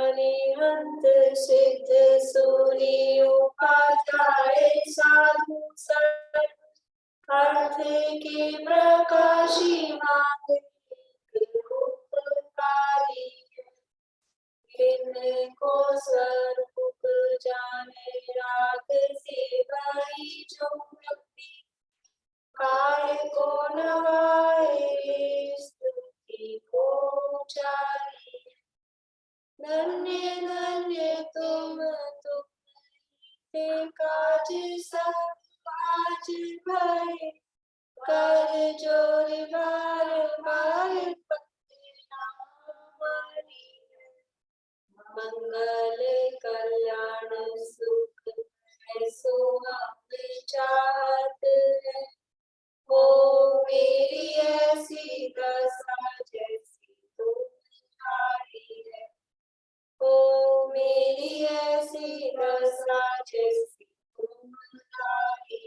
अरिहंत सिद्ध सूर्य उपाध्याय साधु सर अर्थ के प्रकाशी मार्ग उपकारी को स्वरूप जाने राग से भाई जो भक्ति काय को नवाए स्तुति को उचारी धन्य धन्य तुम काज सब काज भय कर जोर बार बार मंगल कल्याण सुख ऐसो हम चाहत है हो मेरी ऐसी दशा जैसी तुम्हारी है हो मेरी ऐसी दशा जैसी तुम्हारी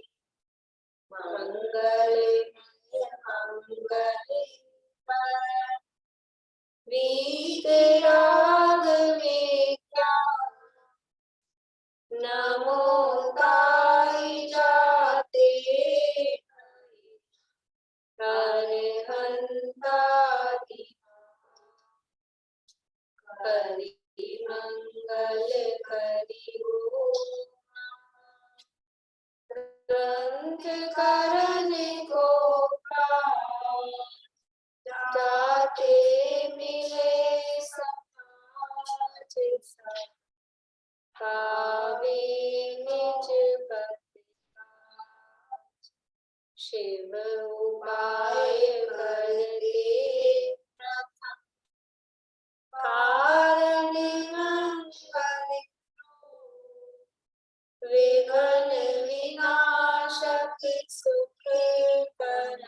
मंगल मंगल वीत राग में क्या नमो गाई जाते हरिहंता हरि मंगल हरि ग्रंथ करने को जाते मिले समाज कावे निज पति शिव उपाय करके कारण विघ्न विनाशक सुख कर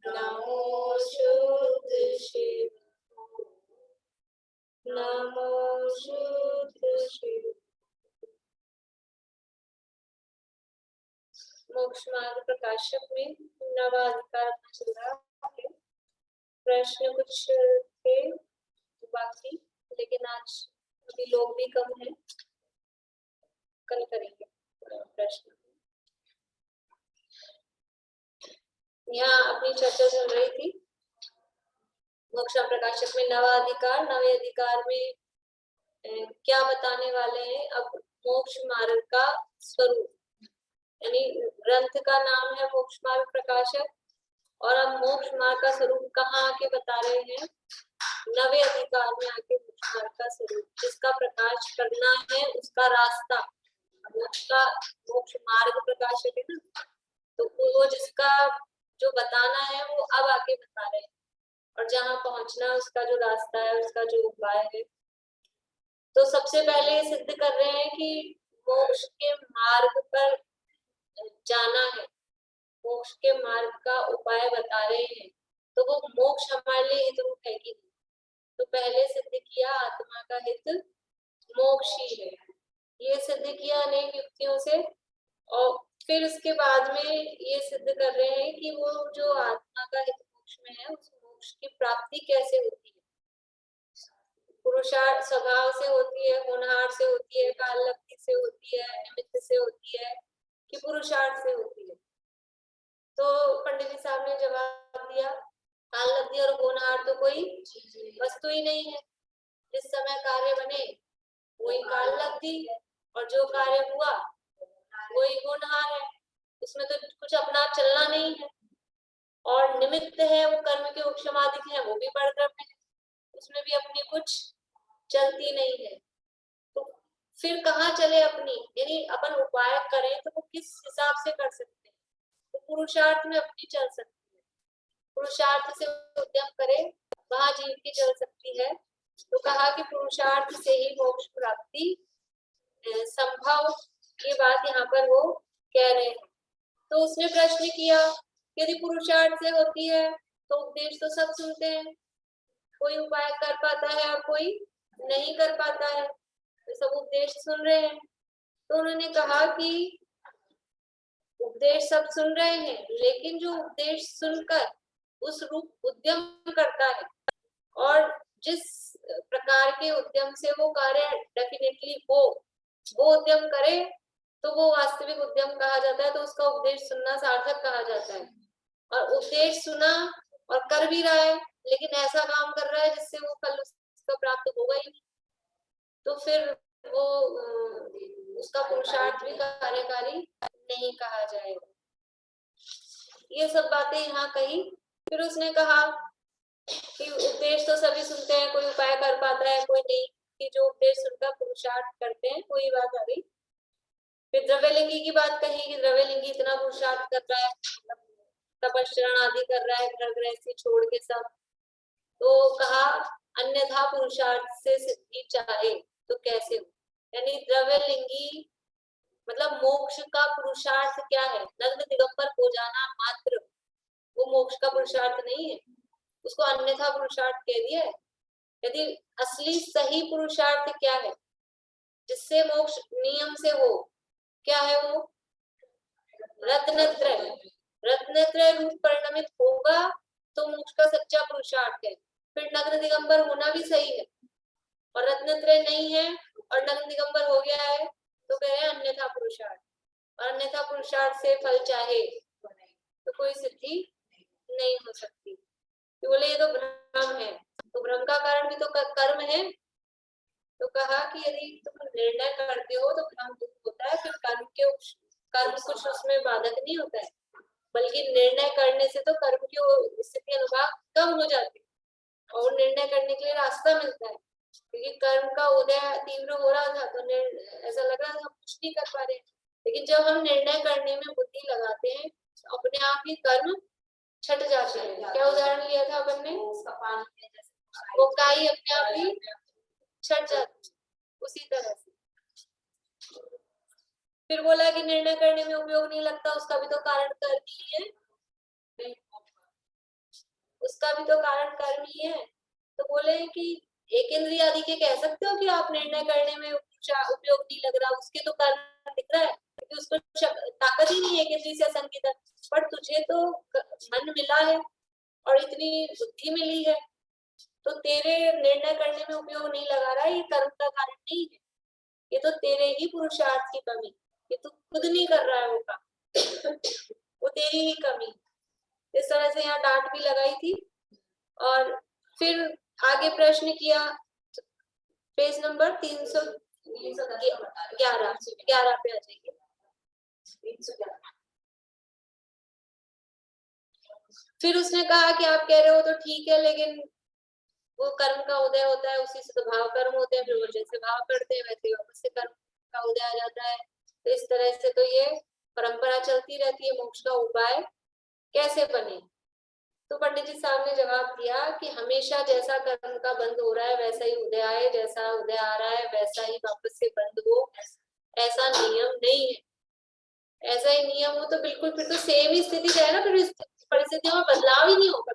नमो शुद्ध शिव नमो शुद्ध शिव। मोक्ष मार्ग प्रकाशक में नवाधिकार चल रहा है। प्रश्न कुछ थे बाकी, लेकिन आज अभी लोग भी कम हैं, कल करेंगे प्रश्न। यहाँ अपनी चर्चा चल रही थी मोक्ष प्रकाशक में नवाधिकार, नवे अधिकार में क्या बताने वाले हैं। अब मोक्ष मार्ग का स्वरूप, यानी ग्रंथ का नाम है मोक्ष मार्ग प्रकाशक, और अब मोक्ष मार्ग का स्वरूप कहाँ आके बता रहे हैं, नवे अधिकार में आके मोक्ष मार्ग का स्वरूप, जिसका प्रकाश करना है उसका रास्ता, मोक्ष मार्ग प्रकाशक है ना, तो वो जिसका जो बताना है वो अब आके बता रहे हैं, और जहाँ पहुंचना उसका जो रास्ता है, उसका जो उपाय है। तो सबसे पहले सिद्ध कर रहे हैं कि मोक्ष के मार्ग पर जाना है, मोक्ष के मार्ग का उपाय बता रहे हैं, तो वो मोक्ष हमारे लिए हित रूप है कि नहीं। तो पहले सिद्ध किया आत्मा का हित मोक्ष ही है, ये सिद्ध किया अनेक युक्तियों से, और फिर उसके बाद में ये सिद्ध कर रहे हैं कि वो जो आत्मा का हित मोक्ष में है, उस मोक्ष की प्राप्ति कैसे होती है। पुरुषार्थ स्वभाव से होती है, होनहार से होती है, काल लब्धि से होती है, निमित्त से होती है, कि पुरुषार्थ से होती है। तो पंडित जी साहब ने जवाब दिया, काल लब्धि और होनहार तो कोई वस्तु ही नहीं है। जिस समय कार्य बने वही काल लब्धि, और जो कार्य हुआ वही होनहार है, उसमें तो कुछ अपना चलना नहीं है। और निमित्त है वो कर्म के उपशमादिक है, वो भी परद्रव्य है, उसमें भी अपनी कुछ चलती नहीं है। तो फिर कहाँ चले अपनी, यानी अपन उपाय करें तो वो किस हिसाब से कर सकते हैं, तो पुरुषार्थ में अपनी चल सकती है, पुरुषार्थ से उद्यम करे वहां जीव की चल सकती है। तो कहा कि पुरुषार्थ से ही मोक्ष प्राप्ति संभव, ये बात यहाँ पर वो कह रहे हैं। तो उसने प्रश्न किया, यदि पुरुषार्थ से होती है तो उपदेश तो सब सुनते हैं, कोई उपाय कर पाता है और कोई नहीं कर पाता है, तो सब उपदेश सुन रहे हैं। तो उन्होंने कहा कि उपदेश सब सुन रहे हैं, लेकिन जो उपदेश सुनकर उस रूप उद्यम करता है, और जिस प्रकार के उद्यम से वो कार्य डेफिनेटली हो, वो उद्यम करे तो वो वास्तविक उद्यम कहा जाता है, तो उसका उपदेश सुनना सार्थक कहा जाता है। और उपदेश सुना और कर भी रहा है लेकिन ऐसा काम कर रहा है जिससे वो फल उसका प्राप्त होगा ही नहीं, तो फिर वो उसका पुरुषार्थ भी कार्यकारी नहीं कहा जाएगा। ये सब बातें यहाँ कही। फिर उसने कहा कि उपदेश तो सभी सुनते हैं, कोई उपाय कर पाता है कोई नहीं, कि जो उपदेश सुनकर पुरुषार्थ करते हैं, कोई बात आ गई। फिर द्रव्यलिंगी की बात कही कि द्रव्यलिंगी इतना पुरुषार्थ कर रहा है, तपस्चरण आदि कर रहा है, घर गृहस्थी छोड़ के सब, तो कहा अन्यथा पुरुषार्थ से सिद्धि चाहे तो कैसे हो। यानी द्रव्यलिंगी मतलब मोक्ष का पुरुषार्थ क्या है, नग्न दिगंबर हो जाना मात्र वो मोक्ष का पुरुषार्थ नहीं है, उसको अन्यथा पुरुषार्थ कह दिया है। यदि असली सही पुरुषार्थ क्या है जिससे मोक्ष नियम से हो, क्या है वो? रत्नत्रय, रत्नत्रय रूप परिणमित होगा तो मोक्ष का सच्चा पुरुषार्थ है। फिर नग्न दिगंबर होना भी सही है, और रत्नत्रय नहीं है और नग्न दिगंबर हो गया है तो कह रहे हैं अन्यथा पुरुषार्थ, और अन्यथा पुरुषार्थ से फल चाहे तो कोई सिद्धि नहीं हो सकती। तो बोले ये तो भ्रम है, तो भ्रम का कारण भी तो कर्म है। तो कहा कि यदि तुम निर्णय करते हो तो भ्रम दूर होता है, फिर कर्म कुछ उसमें बाधक नहीं होता है, बल्कि निर्णय करने से तो कर्म की स्थिति अनुभाग कम हो जाती है और निर्णय करने के लिए रास्ता मिलता है। क्योंकि कर्म का उदय तीव्र हो रहा था तो ऐसा लग रहा था हम कुछ नहीं कर पा रहे, लेकिन जब हम निर्णय करने में बुद्धि लगाते हैं तो अपने आप ही कर्म छट जाते हैं। क्या उदाहरण लिया था अपन ने? वो काई अपने आप ही छट जाती है, उसी तरह से। फिर बोला कि निर्णय करने में उपयोग नहीं लगता, उसका भी तो कारण कर्म ही है, उसका भी तो कारण कर्म ही है। तो बोले कि एक इंद्रिय आदि के कह सकते हो कि आप निर्णय करने में उपयोग नहीं लग रहा, उसके तो कारण दिख रहा है क्योंकि उसको ताकत ही नहीं है एक इंद्रिय से असंग तक, पर तुझे तो मन मिला है और इतनी बुद्धि मिली है, तो तेरे निर्णय करने में उपयोग नहीं लगा रहा है, ये कर्म का कारण नहीं है, ये तो तेरे ही पुरुषार्थ की कमी, ये तू खुद नहीं कर रहा है वो काम, वो तेरी ही कमी। इस तरह से यहाँ डांट भी लगाई थी। और फिर आगे प्रश्न किया, पेज नंबर 311 पे आ जाइए। फिर उसने कहा कि आप कह रहे हो तो ठीक है, लेकिन वो कर्म का उदय होता है, उसी से तो भाव कर्म होते हैं, फिर वो जैसे भाव करते हैं वैसे वापस से कर्म का उदय आ जाता है। तो इस तरह से तो ये परंपरा चलती रहती है, मोक्ष का उपाय कैसे बने? तो पंडित जी साहब ने जवाब दिया कि हमेशा जैसा कर्म का बंद हो रहा है वैसा ही उदय आए, जैसा उदय आ रहा है वैसा ही वापस से बंद हो, ऐसा नियम नहीं है। ऐसा ही नियम हो तो बिल्कुल फिर तो सेम ही स्थिति है ना, फिर परिस्थितियों में बदलाव ही नहीं होगा,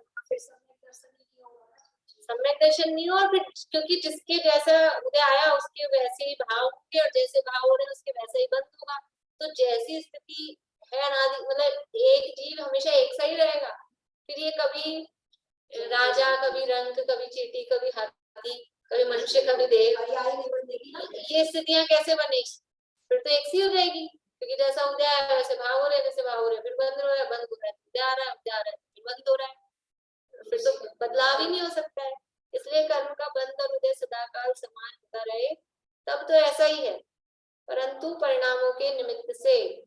सम्यक दर्शन नहीं हो, और फिर क्योंकि जिसके जैसा उदय आया उसके वैसे ही भाव होंगे और जैसे भाव हो रहे हैं उसके वैसा ही बंद होगा। तो जैसी स्थिति है अनादि, मतलब एक जीव हमेशा एक सा ही रहेगा, फिर ये कभी राजा, कभी रंक, कभी चींटी, कभी हाथी, कभी मनुष्य, कभी देव, ये स्थितियां कैसे बनेगी? फिर तो एक सी हो जाएगी, क्योंकि जैसा उदय आया वैसे भाव हो रहे हैं, वैसे भाव हो रहे हैं, फिर बंद हो रहा है, बंद हो रहा है, उदय आ रहा है, उदय आ रहा है, फिर बंद हो रहा है, फिर तो बदलाव ही नहीं हो सकता है। इसलिए कर्म का बंद और उदय सदाकाल समान होता रहे तब तो ऐसा ही है, परंतु परिणामों के निमित्त से।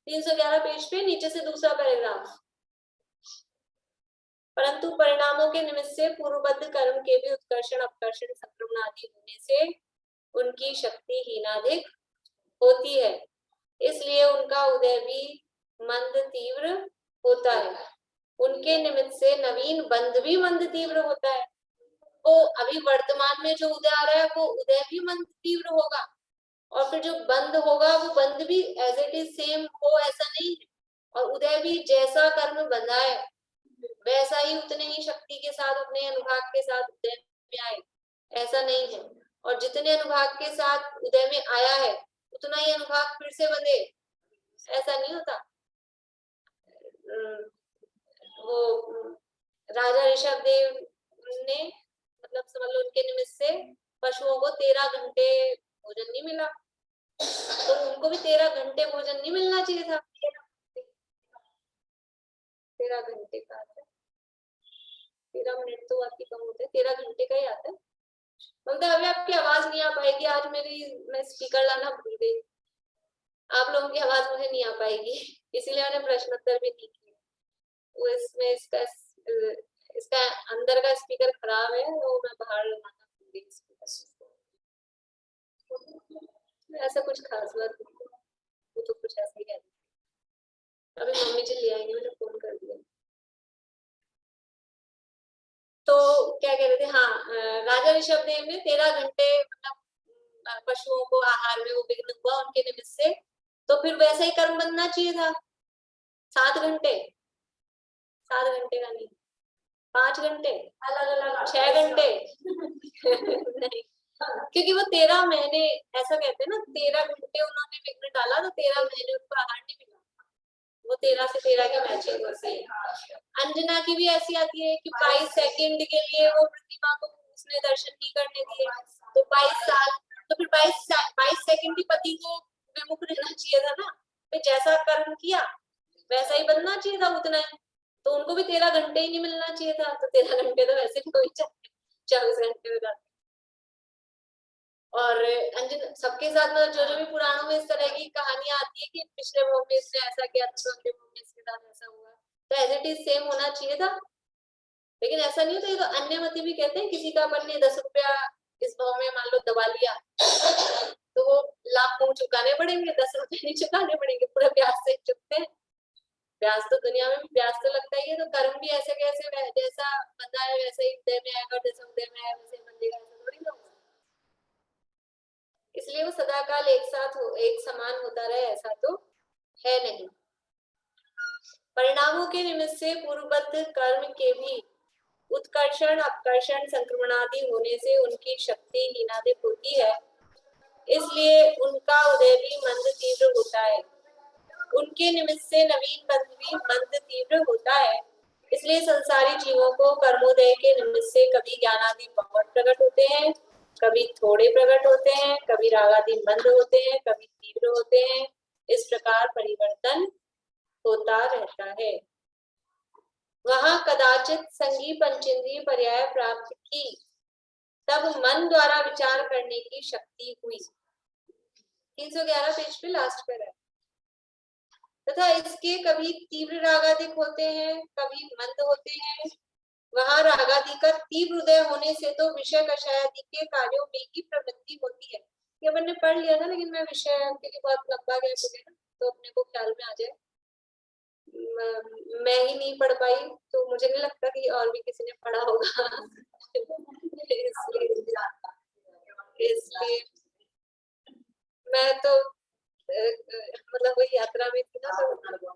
311 पेज पे नीचे से दूसरा पैराग्राफ, परंतु परिणामों के निमित्त से पूर्वबद्ध कर्म के भी उत्कर्षण अपकर्षण संक्रमण आदि होने से उनकी शक्ति हीनाधिक होती है, इसलिए उनका उदय भी मंद तीव्र होता है। उनके निमित्त से नवीन बंध भी मंद तीव्र होता है। तो अभी वर्तमान में जो उदय आ रहा है वो उदय भी मंद तीव्र होगा, और फिर जो बंद होगा वो बंद भी एज इट इज सेम हो ऐसा नहीं है, और उदय भी जैसा कर्म बंधा है वैसा ही उतने ही शक्ति के साथ अपने अनुभाग के साथ उदय में आए, ऐसा नहीं है। और जितने अनुभाग के साथ उदय में आया है उतना ही अनुभाग फिर से बंधे, ऐसा नहीं होता। वो राजा ऋषभ देव ने मतलब समझ पशुओं को 13 घंटे भोजन नहीं मिला, तो उनको भी 13 घंटे भोजन नहीं मिलना चाहिए था। 13 घंटे का आता है, 13 मिनट तो आपकी कम होते हैं, 13 घंटे का ही आता है। मतलब अभी आपकी आवाज नहीं आ पाएगी आज, मैं स्पीकर लाना भूल गई, आप लोगों की आवाज मुझे नहीं आ पाएगी, इसीलिए मैंने प्रश्नोत्तर भी नहीं किया। वो इसमें इसका अंदर का स्पीकर खराब है, वो मैं बाहर लगाना भूल गई स्पीकर। ऐसा कुछ खास बात नहीं, वो तो कुछ ऐसा ही है। अभी मम्मी जी ले आएंगे, मैंने फोन कर दिया। तो क्या कह रहे थे, हाँ, राजा ऋषभदेव ने 13 घंटे मतलब पशुओं को आहार में वो विघ्न हुआ उनके निमित्त से, तो फिर वैसा ही कर्म बनना चाहिए था, 7 घंटे, 7 घंटे का नहीं, 5 घंटे, अलग अलग 6 घंटे नहीं, क्योंकि वो 13 महीने ऐसा कहते हैं ना, 13 घंटे उन्होंने विघ्न डाला तो 13 महीने उनको आहार नहीं मिला, वो 13 से 13 की मैचिंग होती है। अंजना की भी ऐसी आती है कि 22 सेकंड के लिए वो प्रतिमा को उसने दर्शन नहीं करने दिए, तो 22 साल, तो फिर 22 सेकंड ही पति को विमुख रहना चाहिए था ना, फिर जैसा कर्म किया वैसा ही बनना चाहिए था उतना ही, तो उनको भी 13 घंटे ही नहीं मिलना चाहिए था, तो 13 घंटे तो वैसे भी कोई 24 घंटे हो जाते। और अंजन सबके साथ मतलब जो भी पुराणों में इस तरह की कहानियां आती है कि पिछले भाव में इसने ऐसा किया, अगले भाव में इसके साथ ऐसा हुआ, तो एज इट इज सेम होना चाहिए था, लेकिन ऐसा नहीं होता। ये तो अन्य मती भी कहते हैं, किसी का अपन ने 10 रुपया इस भाव में मान लो दबा लिया, तो वो लाख को चुकाने पड़ेंगे, 10 रुपए नहीं चुकाने पड़ेंगे, पूरा ब्याज से चुकते हैं। ब्याज तो दुनिया में ब्याज तो लगता ही है, तो कर्म भी ऐसे कैसे, जैसा बंदा है वैसे ही उदय में आएगा, जैसा उदय में आया वैसे बंदेगा, ऐसा थोड़ी ना होगा। इसलिए वो सदा काल एक साथ हो, एक समान होता रहे ऐसा तो है नहीं। परिणामों के निमित्त से पूर्वबद्ध कर्म के भी उत्कर्षण अपकर्षण संक्रमणादि होने से उनकी शक्ति हीनादिक होती है, इसलिए उनका उदय भी मंद तीव्र होता है। उनके निमित्त से नवीन बंध भी मंद तीव्र होता है, इसलिए संसारी जीवों को कर्मोदय के निमित्त से कभी ज्ञानादि बहुत प्रकट होते हैं, कभी थोड़े प्रकट होते हैं, कभी रागादि मंद होते हैं, कभी तीव्र होते हैं, इस प्रकार परिवर्तन होता रहता है। वहां कदाचित संगी पंचेंद्रिय पर्याय प्राप्त की, तब मन द्वारा विचार करने की शक्ति हुई। 311 पेज पे लास्ट पर है। तथा इसके कभी तीव्र रागादिक होते हैं, कभी मंद होते हैं। वहां रागादि का तीव्र उदय होने से तो विषय कषायादि के कार्यों में ही प्रवृत्ति होती है। ये अपन ने पढ़ लिया था, लेकिन मैं विषय के लिए बहुत लंबा गया ना, तो अपने को ख्याल में आ जाए। मैं ही नहीं पढ़ पाई, तो मुझे नहीं लगता कि और भी किसी ने पढ़ा होगा इसलिए मैं तो मतलब वही यात्रा में थी ना, तो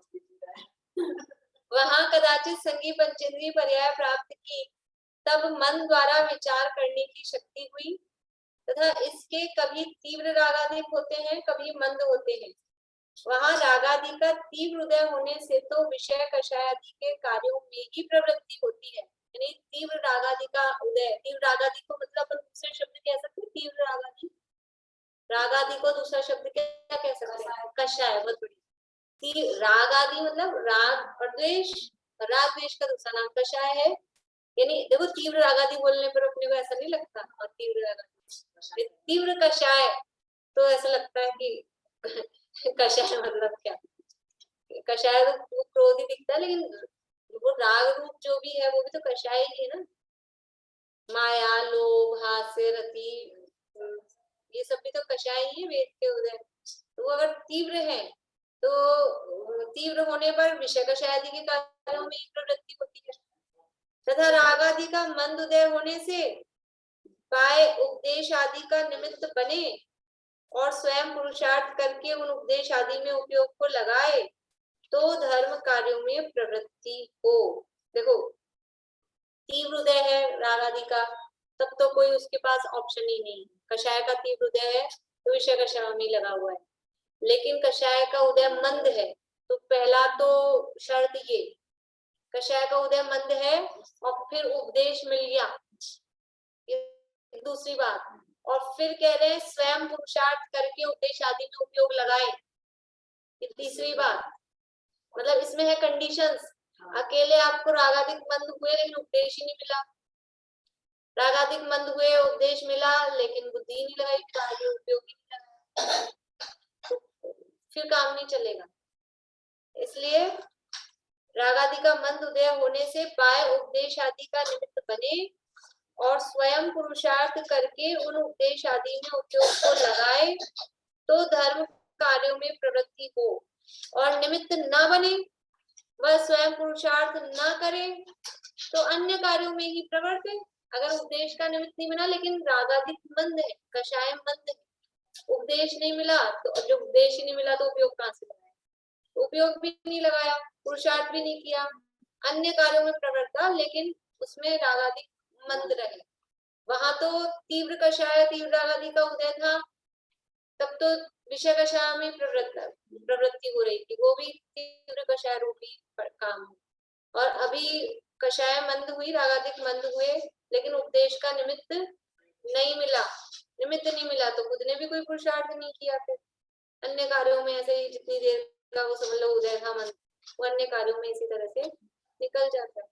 वहां कदाचित संगी पंचेंद्रिय पर्याय प्राप्त की, तब मन द्वारा विचार करने की शक्ति हुई। तथा इसके कभी तीव्र रागादिक होते हैं, कभी मंद होते हैं। वहां रागादि का तीव्र उदय होने से तो विषय कषायादि के कार्यों में ही प्रवृत्ति होती है, यानी तीव्र रागादि का उदय, तीव्र रागादि को मतलब अपन दूसरे शब्द कह सकते हैं, तीव्र रागादि, रागादि को दूसरा शब्द क्या कह सकते हैं, कषाय। बहुत बड़ी राग आदि मतलब राग और द्वेष, राग द्वेष का दूसरा नाम कषाय है। यानी देखो तीव्र राग आदि बोलने पर अपने को ऐसा नहीं लगता, और तीव्र राग आदि, तीव्र कषाय तो ऐसा लगता है कि कषाय मतलब क्या, कषाय तो क्रोध ही दिखता है, लेकिन वो राग रूप जो भी है वो भी तो कषाय ही है ना। माया, लोभ, हास्य, रति, ये सब भी तो कषाय ही है वेद के उदय। तो वो अगर तीव्र है तो तीव्र होने पर विषय कषायादि के कार्यों में प्रवृत्ति होती है। तथा राग आदि का मंद उदय होने से पाए उपदेश आदि का निमित्त बने और स्वयं पुरुषार्थ करके उन उपदेश आदि में उपयोग को लगाए, तो धर्म कार्यों में प्रवृत्ति हो। देखो तीव्र उदय है राग आदि का, तब तो कोई उसके पास ऑप्शन ही नहीं। कषाय का तीव्र उदय है तो विषय कषाय में लगा हुआ है, लेकिन कषाय का उदय मंद है, तो पहला तो शर्त ये, कषाय का उदय मंद है और फिर उपदेश मिल गया, दूसरी बात, और फिर कह रहे हैं स्वयं पुरुषार्थ करके उपदेश आदि में उपयोग लगाए। ये तीसरी बात, मतलब इसमें है कंडीशंस। अकेले आपको रागादिक मंद हुए लेकिन उपदेश ही नहीं मिला, रागादिक मंद हुए उपदेश मिला लेकिन बुद्धि नहीं लगाई, आगे उपयोग ही नहीं लगा, फिर काम नहीं चलेगा। इसलिए रागादि का मंद उदय होने से पाए उपदेश आदि का निमित्त बने और स्वयं पुरुषार्थ करके उन उपदेश आदि में उपयोग को लगाए तो धर्म कार्यों में प्रवृत्ति हो, और निमित्त न बने, वह स्वयं पुरुषार्थ न करे तो अन्य कार्यों में ही प्रवृत्त है। अगर उपदेश का निमित्त नहीं बना लेकिन रागादिक मंद है, कषाय मंद है, उपदेश नहीं मिला, तो जब उपदेश ही नहीं मिला तो उपयोग कहां से लगाया, उपयोग भी नहीं लगाया, पुरुषार्थ भी नहीं किया, अन्य कार्यों में प्रवृत्ता लेकिन उसमें रागादिक मंद रहे। वहां तो तीव्र कषाय तीव्र रागादि का उदय था, तब तो विषय कषाय में प्रवृत्ति हो रही थी, वो भी तीव्र कषाय रूपी काम। और अभी कषाय मंद हुई, रागादिक मंद हुए, लेकिन उपदेश का निमित्त नहीं मिला, निमित्त नहीं मिला तो खुद ने भी कोई पुरुषार्थ नहीं किया, फिर अन्य कार्यों में ऐसे ही जितनी देर का वो समझ लो उदय था मंद, वो अन्य कार्यों में इसी तरह से निकल जाता है।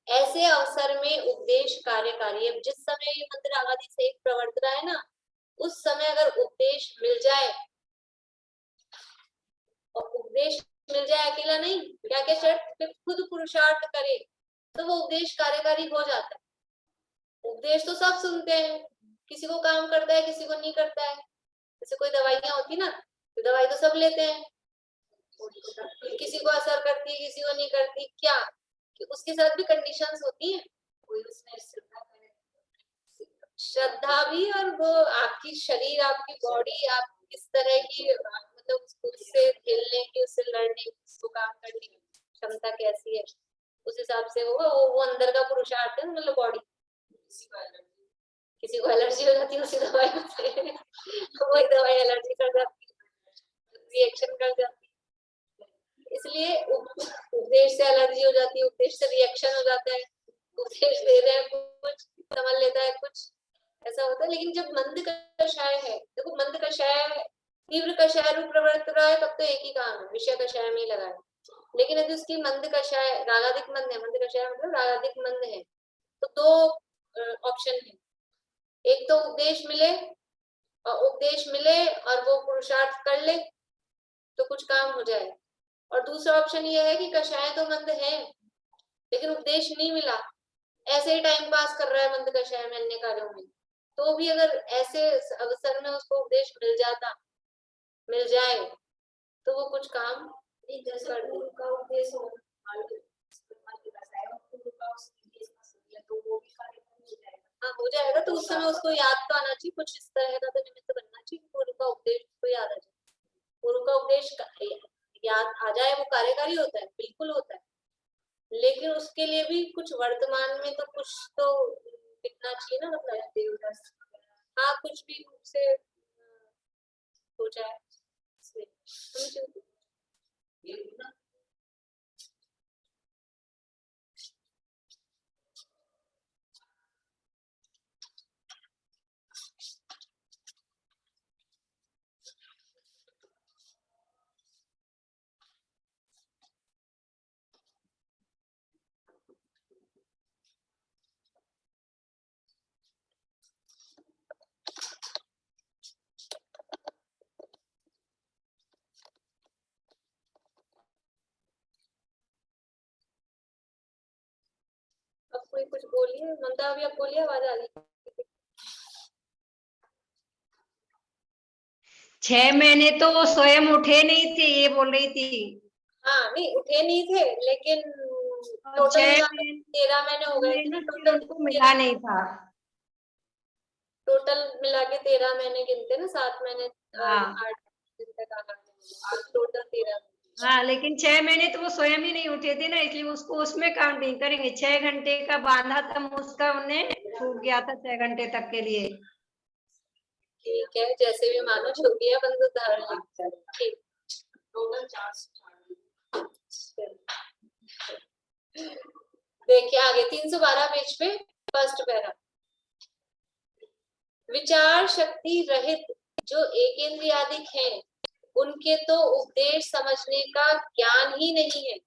ऐसे अवसर में उपदेश कार्यकारी है। जिस समय ये मंत्र आगादि से एक प्रवर्त रहा है ना, उस समय अगर उपदेश मिल जाए, और उपदेश मिल जाए अकेला नहीं, क्या क्या शर्त, फिर खुद पुरुषार्थ करे तो वो उपदेश कार्यकारी हो जाता है। उपदेश तो सब सुनते हैं, किसी को काम करता है किसी को नहीं करता है। जैसे कोई दवाइयां होती ना, तो दवाई तो सब लेते हैं, किसी को असर करती है किसी को नहीं करती, क्या कि उसके साथ भी कंडीशंस होती हैं, कोई उसमें श्रद्धा भी, और वो आपकी शरीर, आपकी बॉडी, आप किस तरह की मतलब उससे खेलने की, उससे लड़ने की, उसको काम करने की क्षमता कैसी है, उस हिसाब से होगा वो अंदर का पुरुषार्थ है, मतलब बॉडी। किसी को एलर्जी हो जाती है उसी दवाई से वही दवाई एलर्जी कर जाती है, रिएक्शन कर जाती है। इसलिए उपदेश से एलर्जी हो जाती है, उपदेश से रिएक्शन हो जाता है, उपदेश दे रहे हैं कुछ समझ लेता है कुछ, ऐसा होता है। लेकिन जब मंद कषाय है, देखो मंद कषाय तीव्र कषाय रूप प्रवृत्त रहा है, तब तो एक ही काम है, विषय कषाय में ही लगा है। लेकिन यदि उसकी मंद कषाय रागादिक मंद है, मंद कषाय मतलब रागादिक मंद है, तो दो ऑप्शन है, एक तो उपदेश मिले, और उपदेश मिले और वो पुरुषार्थ कर ले तो कुछ काम हो जाए, और दूसरा ऑप्शन ये है कि कषाय तो मंद है लेकिन उपदेश नहीं मिला, ऐसे ही टाइम पास कर रहा है मंद कषाय में अन्य कार्यों में, तो भी अगर ऐसे अवसर में उसको उपदेश मिल जाए तो वो कुछ काम कर का उपदेश हो, हाँ हो जाएगा, तो उस समय उसको याद तो आना चाहिए, कुछ इस तरह का तो निमित्त बनना चाहिए, पूर्व का उपदेश को याद आ जाए, पूर्व का उपदेश याद आ जाए, वो कार्यकारी होता है, बिल्कुल होता है, लेकिन उसके लिए भी कुछ वर्तमान में तो कुछ तो दिखना चाहिए ना, मतलब हाँ कुछ भी रूप से हो जाए। अब कोई कुछ बोलिए, ममता अभी आप बोलिए, आवाज आ रही। 6 महीने तो वो स्वयं उठे नहीं थे, ये बोल रही थी। हाँ नहीं उठे नहीं थे, लेकिन टोटल 13 महीने हो गए थे ना, टोटल उनको मिला नहीं था, टोटल मिला के 13 महीने गिनते ना, 7 महीने 8 दिन तक आना, टोटल 13। हाँ लेकिन 6 महीने तो वो स्वयं ही नहीं उठे थे ना, इसलिए उसको उसमें काउंट नहीं करेंगे। 6 घंटे का बांधा था उसका, उन्हें छूट गया था 6 घंटे तक के लिए। ठीक है, जैसे भी मानो, जो भी है बंद उदाहरण। ठीक, देखिए आगे 312 पेज पे फर्स्ट पैरा, विचार शक्ति रहित जो एकेंद्रियादिक हैं, उनके तो उपदेश समझने का ज्ञान ही नहीं है।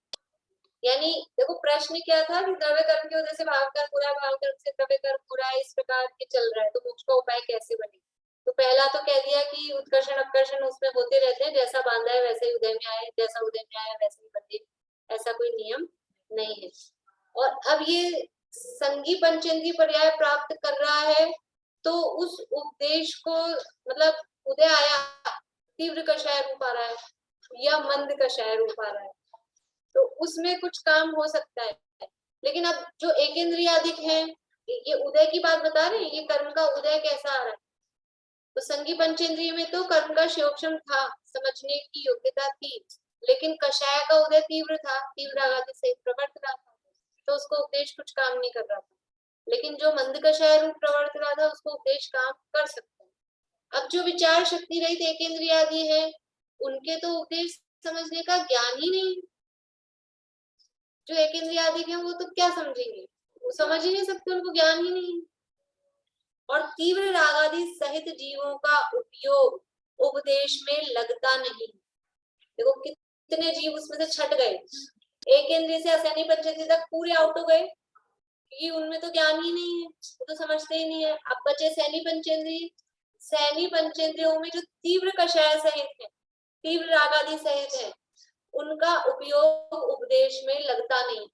यानी देखो प्रश्न क्या था कि द्रव्य कर्म की वजह से भाव कर्म बुरा, भाव कर्म से द्रव्य कर्म बुरा, इस प्रकार के चल रहा है, तो मोक्ष का उपाय कैसे बने। तो पहला तो कह दिया कि उत्कर्षण अपकर्षण उसमें होते रहते हैं, जैसा बांधा है वैसे ही उदय में आए, जैसा उदय में आया वैसे ही बंधे, ऐसा कोई नियम नहीं है। और अब ये संगी पंचेंद्रिय पर्याय प्राप्त कर रहा है, तो उस उपदेश को मतलब उदय आया, तीव्र कषाय रूप आ रहा है या मंद कषाय रूप आ रहा है, तो उसमें कुछ काम हो सकता है। लेकिन अब जो एकेंद्रियादिक है, ये उदय की बात बता रहे हैं, ये कर्म का उदय कैसा आ रहा है। तो संगी पंचेंद्रिय में तो कर्म का क्षयोक्षम था, समझने की योग्यता थी, लेकिन कषाय का उदय तीव्र था, तीव्र आघात से प्रवर्त रहा था, तो उसको उपदेश कुछ काम नहीं कर रहा था। लेकिन जो मंद कषाय रूप प्रवर्त रहा था, उसको उपदेश काम कर सकता है। अब जो विचार शक्ति रहित एकेंद्रियादि है, उनके तो उपदेश समझने का ज्ञान ही नहीं। जो एकेंद्रियादिक है वो तो क्या समझेंगे, वो समझ ही नहीं सकते, उनको ज्ञान ही नहीं। और तीव्र रागादि सहित जीवों का उपयोग उपदेश में लगता नहीं। देखो कितने जीव उसमें से छट गए, एक इंद्रिय से असैनी पंचेंद्रिय तक पूरे आउट हो गए, क्योंकि उनमें तो ज्ञान ही नहीं है, वो तो समझते ही नहीं है। अब बचे सैनी पंचेंद्रिय, सैनी पंचेंद्रियों में जो तीव्र कषाय सहित है, तीव्र रागादि सहित है, उनका उपयोग उपदेश में लगता नहीं।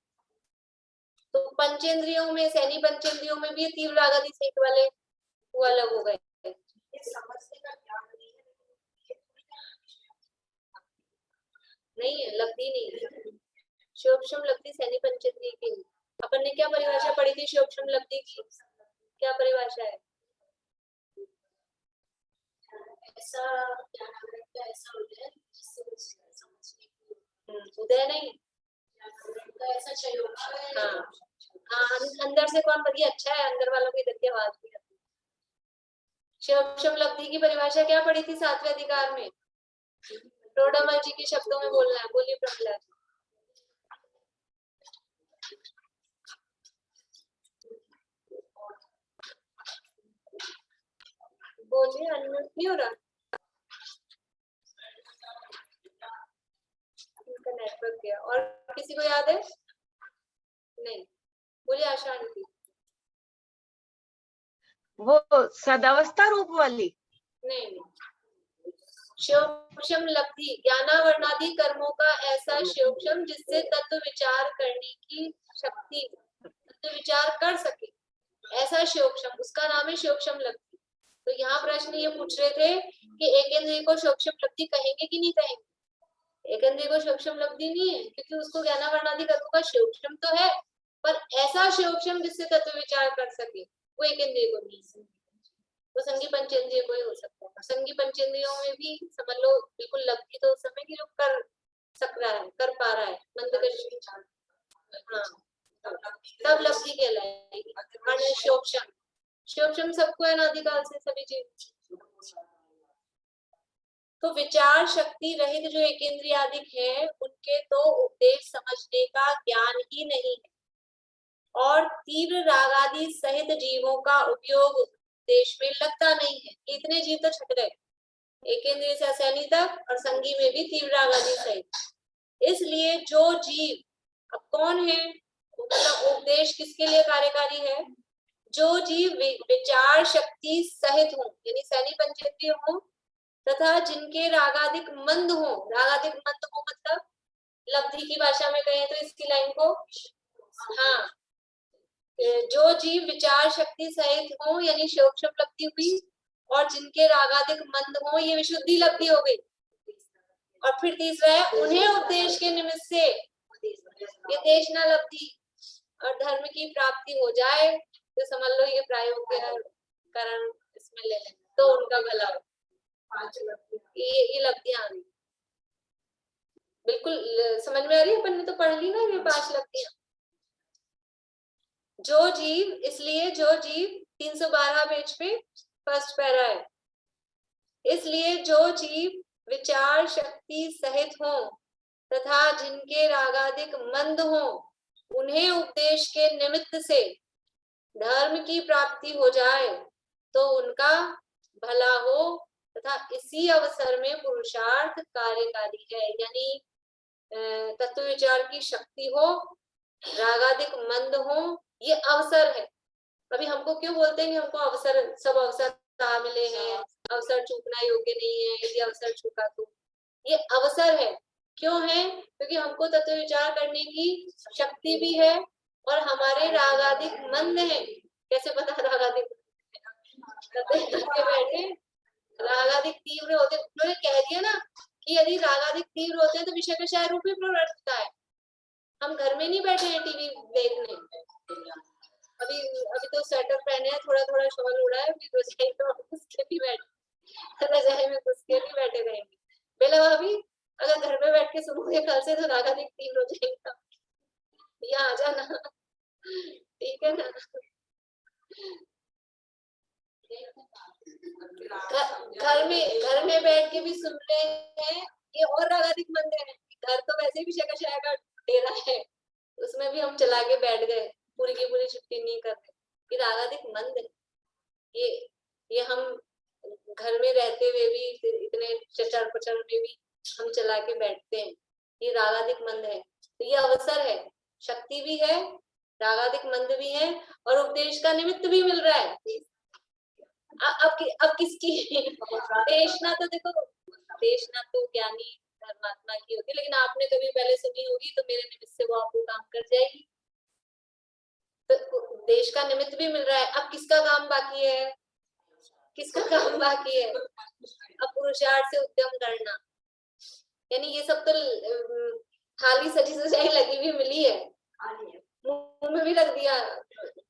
तो पंचेंद्रियों में, सैनी पंचेंद्रियों में भी तीव्र रागादि सहित वाले वो अलग हो गए। नहीं है, लगती नहीं है। शिवक्षम लगती सैनी पंचेंद्रिय की। अपन ने क्या परिभाषा पढ़ी थी शिवक्षम लगती की, क्या परिभाषा है। ऐसा ऐसा उदय जिससे समझने उदय नहीं, ऐसा चाहिए। हाँ हाँ, अंदर से कौन बढ़िया अच्छा है, अंदर वालों की इधर की आवाज भी आती है। शिवक्षम लब्धि की परिभाषा क्या पढ़ी थी 7वें अधिकार में, टोडामल जी के शब्दों में बोलना है, बोलिए प्रहलाद। बोलिए, अनम्यूट नहीं हो रहा, इनका नेटवर्क गया। और किसी को याद है? नहीं, बोलिए आशा आंटी। वो सदावस्था रूप वाली नहीं, शिवक्षम लब्धि ज्ञानावरणादि कर्मों का ऐसा शिवक्षम जिससे तत्व विचार करने की शक्ति, तत्व विचार कर सके, ऐसा शिवक्षम, उसका नाम है शिवक्षम लब्धि। तो यहाँ प्रश्न ये पूछ रहे थे कि एकेंद्रिय को शिवक्षम लब्धि कहेंगे कि नहीं कहेंगे। एकेंद्रिय को शिवक्षम लब्धि नहीं है, क्योंकि उसको ज्ञानावरणादि कर्मों का शिवक्षम तो है, पर ऐसा शिवक्षम जिससे तत्व विचार कर सके, वो एकेंद्रिय को नहीं है, वो संगी पंचेंद्रिय को ही हो सकता है। संगी पंचेंद्रियों में भी समझ लो बिल्कुल लब्धि तो उस समय की जो कर सक रहा है, कर पा रहा है, मंद हाँ, तब लब्धि कहलाएगी। शिवक्षम, शिवक्षम सबको है अनादिकाल से सभी चीज। तो विचार शक्ति रहित जो एकेंद्रियादिक है, उनके तो उपदेश समझने का ज्ञान ही नहीं है, और तीव्र रागादि सहित जीवों का उपयोग देश में लगता नहीं है। इतने जीव तो छट गए, एकेंद्रिय से असैनी तक, और संगी में भी तीव्र रागादि सहित। इसलिए जो जीव, अब कौन है, मतलब उपदेश किसके लिए कार्यकारी है, जो जीव विचार शक्ति सहित हो, यानी सैनी पंचेंद्रिय हो, तथा जिनके रागादिक मंद हो, रागादिक मंद हो मतलब लब्धि की भाषा में कहें तो इसकी लाइन को, हाँ, जो जीव विचार शक्ति सहित हो, यानी शिवक्षम लब्धि हुई, और जिनके रागादिक मंद हो, ये विशुद्धि लब्धि हो गई। और फिर तीसरा है उन्हें उपदेश के निमित्त से ये देशना लब्धि और धर्म की प्राप्ति हो जाए, तो समझ लो ये प्रायोग कारण इसमें ले लें तो उनका भला हो। ये लब्धियां आ गई, बिल्कुल समझ में आ रही है, अपन ने तो पढ़ ली ना ये 5 लब्धियां। जो जीव, इसलिए जो जीव 312 पेज पे फर्स्ट पैरा है, इसलिए जो जीव विचार शक्ति सहित हो तथा जिनके रागादिक मंद हो, उन्हें उपदेश के निमित्त से धर्म की प्राप्ति हो जाए, तो उनका भला हो तथा इसी अवसर में पुरुषार्थ कार्यकारी है। यानी तत्व विचार की शक्ति हो, रागादिक मंद हो, ये अवसर है। अभी हमको क्यों बोलते हैं कि हमको अवसर, सब अवसर मिले हैं, अवसर चूकना योग्य नहीं है, यदि अवसर चूका तो ये अवसर है। क्यों है? क्योंकि हमको तत्व विचार करने की शक्ति भी है और हमारे रागादिक मंद है। कैसे पता रागादिक बैठे रागादिक तीव्र होते, उन्होंने कह दिया ना कि यदि रागादिक तीव्र होते हैं तो विषय कषाय रूप ही प्रवर्तता है। हम घर में नहीं बैठे हैं टीवी देखने, अभी अभी तो स्वेटर पहने हैं, थोड़ा थोड़ा शॉल उड़ा है, अभी रजाई में घुस के भी बैठे, रजाई में घुस के भी बैठे रहेंगे। बेला भाभी अगर घर में बैठ के सुनोगे कल से तो रागादिक तीव्र हो जाएगा, यहाँ आ जाना, ठीक है ना। घर में बैठ के भी सुन रहे हैं, ये और रागादिक मंद है। घर तो वैसे भी शका का डेरा है, उसमें भी हम चला के बैठ गए, पूरी की पूरी छुट्टी नहीं कर रहे, ये रागादिक मंद है। ये हम घर में रहते हुए भी इतने चचर पचर में भी हम चला के बैठते हैं, ये रागादिक मंद है। तो ये अवसर है, शक्ति भी है, रागादिक मंद भी है और उपदेश का निमित्त भी मिल रहा है। अब किसकी देशना तो देखो, देशना तो ज्ञानी धर्मात्मा की होती है, लेकिन आपने कभी पहले सुनी होगी तो मेरे निमित्त से वो आपको काम कर जाएगी। तो देश का निमित्त भी मिल रहा है। अब किसका काम बाकी है? किसका काम बाकी है? अब पुरुषार्थ से उद्यम करना, यानी ये सब तो थाली सजी सजाई लगी हुई मिली है, मुंह में भी रख दिया।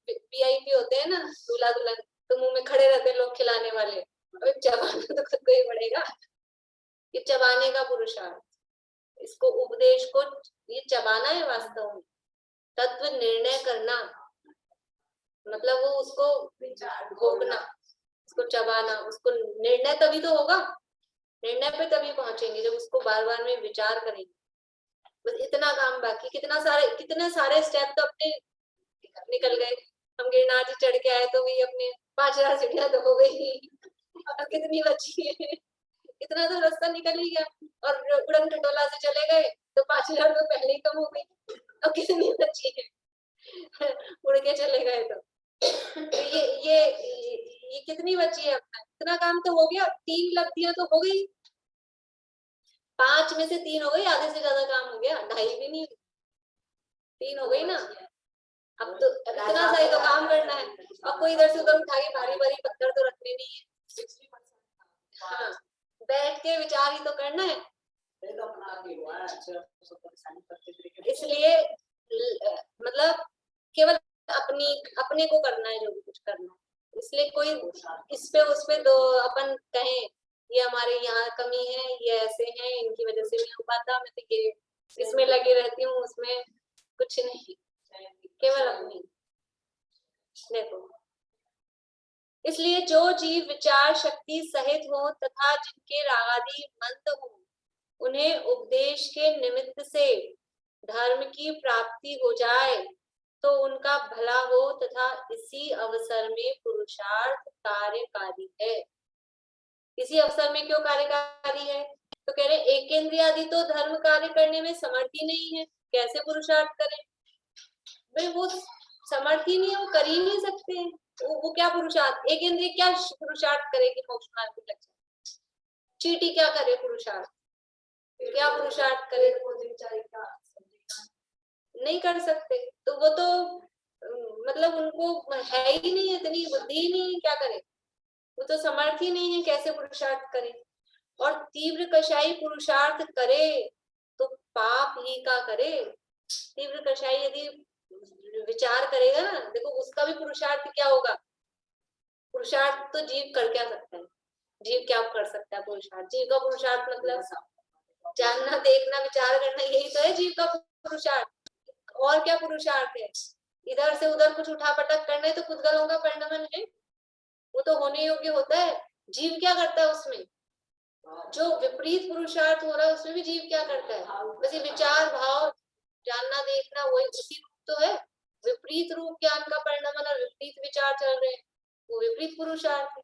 वीआईपी होते हैं ना दूल्हा दुल्हन, तो मुंह में खड़े रहते लोग खिलाने वाले, अब चबाना तो खुद को ही पड़ेगा। ये चबाने का पुरुषार्थ, इसको उपदेश को ये चबाना है वास्तव में। तत्व निर्णय करना मतलब वो उसको भोगना, उसको चबाना, उसको निर्णय तभी तो होगा, निर्णय पे तभी पहुंचेंगे जब उसको बार बार में विचार करेंगे। बस इतना काम बाकी, कितने सारे स्टेप तो अपने निकल गए। हम गिरनार जी चढ़ के आए तो भी अपने 5000 सीढ़ियां तो हो गई, अब कितनी बची है? इतना तो रास्ता निकल ही गया। और उड़न खटोला से चले गए तो 5000 तो पहले ही कम हो गई, अब कितनी बची है? उड़ के चले गए तो ये कितनी बची है? अपना इतना काम तो हो गया, 3 लब्धियां तो हो गई, 5 में से 3 हो गई, आधे से ज्यादा काम हो गया, 2.5 भी नहीं, 3 हो गई ना। अब तो इतना सा ही तो काम करना है, अब कोई इधर से उधर उठा के भारी भारी पत्थर तो रखने नहीं है। हाँ, बैठ के विचार ही तो करना है। इसलिए मतलब केवल अपने को करना है जो भी कुछ करना है। इसलिए कोई इस पे उस पे दो अपन कहें ये हमारे यहाँ कमी है, ये ऐसे हैं, इनकी वजह से नहीं हो पाता, मैं तो ये इसमें लगी रहती हूँ, उसमें कुछ नहीं, केवल अपनी। देखो, इसलिए जो जीव विचार शक्ति सहित हो तथा जिनके रागादि मंद हो, उन्हें उपदेश के निमित्त से धर्म की प्राप्ति हो जाए तो उनका भला हो तथा इसी अवसर में पुरुषार्थ कार्यकारी है। इसी अवसर में क्यों कार्यकारी है? तो कह रहे एकेंद्रियादि तो धर्म कार्य करने में समर्थ ही नहीं है, कैसे पुरुषार्थ करें? भाई वो समर्थ ही नहीं है, वो कर ही नहीं सकते हैं, वो क्या पुरुषार्थ, एक इंद्रिय क्या पुरुषार्थ करेगी मोक्ष मार्ग में लग जाए? चींटी क्या करे पुरुषार्थ, क्या पुरुषार्थ करे? नहीं कर सकते, तो वो तो मतलब उनको है ही नहीं, इतनी बुद्धि ही नहीं है, क्या करे? वो तो समर्थ ही नहीं है, कैसे पुरुषार्थ करे? और तीव्र कषाई पुरुषार्थ करे तो पाप ही का करे। तीव्र कषाई यदि विचार करेगा ना, देखो उसका भी पुरुषार्थ क्या होगा? पुरुषार्थ तो जीव कर क्या सकता है? जीव क्या कर सकता है? पुरुषार्थ, जीव का पुरुषार्थ मतलब जानना, देखना, विचार करना, यही तो है जीव का पुरुषार्थ। और क्या पुरुषार्थ है? इधर से उधर कुछ उठापटक करना है तो खुदगलों का परिणमन है, वो तो होने योग्य होता है। जीव क्या करता है उसमें? जो विपरीत पुरुषार्थ हो रहा है उसमें भी जीव क्या करता है? बस ये विचार, भाव, जानना, देखना, वही उसी रूप तो है। विपरीत रूप ज्ञान का परिणमन और विपरीत विचार चल रहे हैं, वो विपरीत पुरुषार्थ है।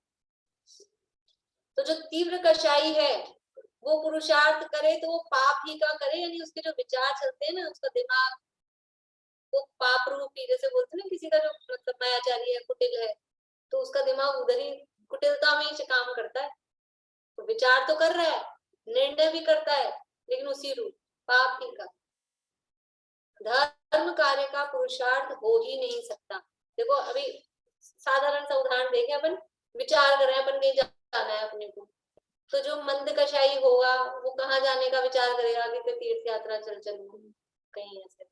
तो जो तीव्र कषाई है वो पुरुषार्थ करे तो वो पाप ही का करे, यानी उसके जो विचार चलते हैं ना, उसका दिमाग वो पाप रूपी, जैसे बोलते हैं ना किसी का जो मतलब मायाचारी है, कुटिल है, तो उसका दिमाग उधर ही कुटिलता में ही काम करता है। तो विचार तो कर रहा है, निर्णय भी करता है, लेकिन उसी रूप पाप ही का। धर्म कार्य का पुरुषार्थ हो ही नहीं सकता। देखो अभी साधारण सा उदाहरण देखें, अपन विचार कर रहे हैं अपन कहीं जाना है अपने को, तो जो मंद कषाई होगा वो कहाँ जाने का विचार करेगा कि तीर्थ यात्रा चल चलूं कहीं ऐसे,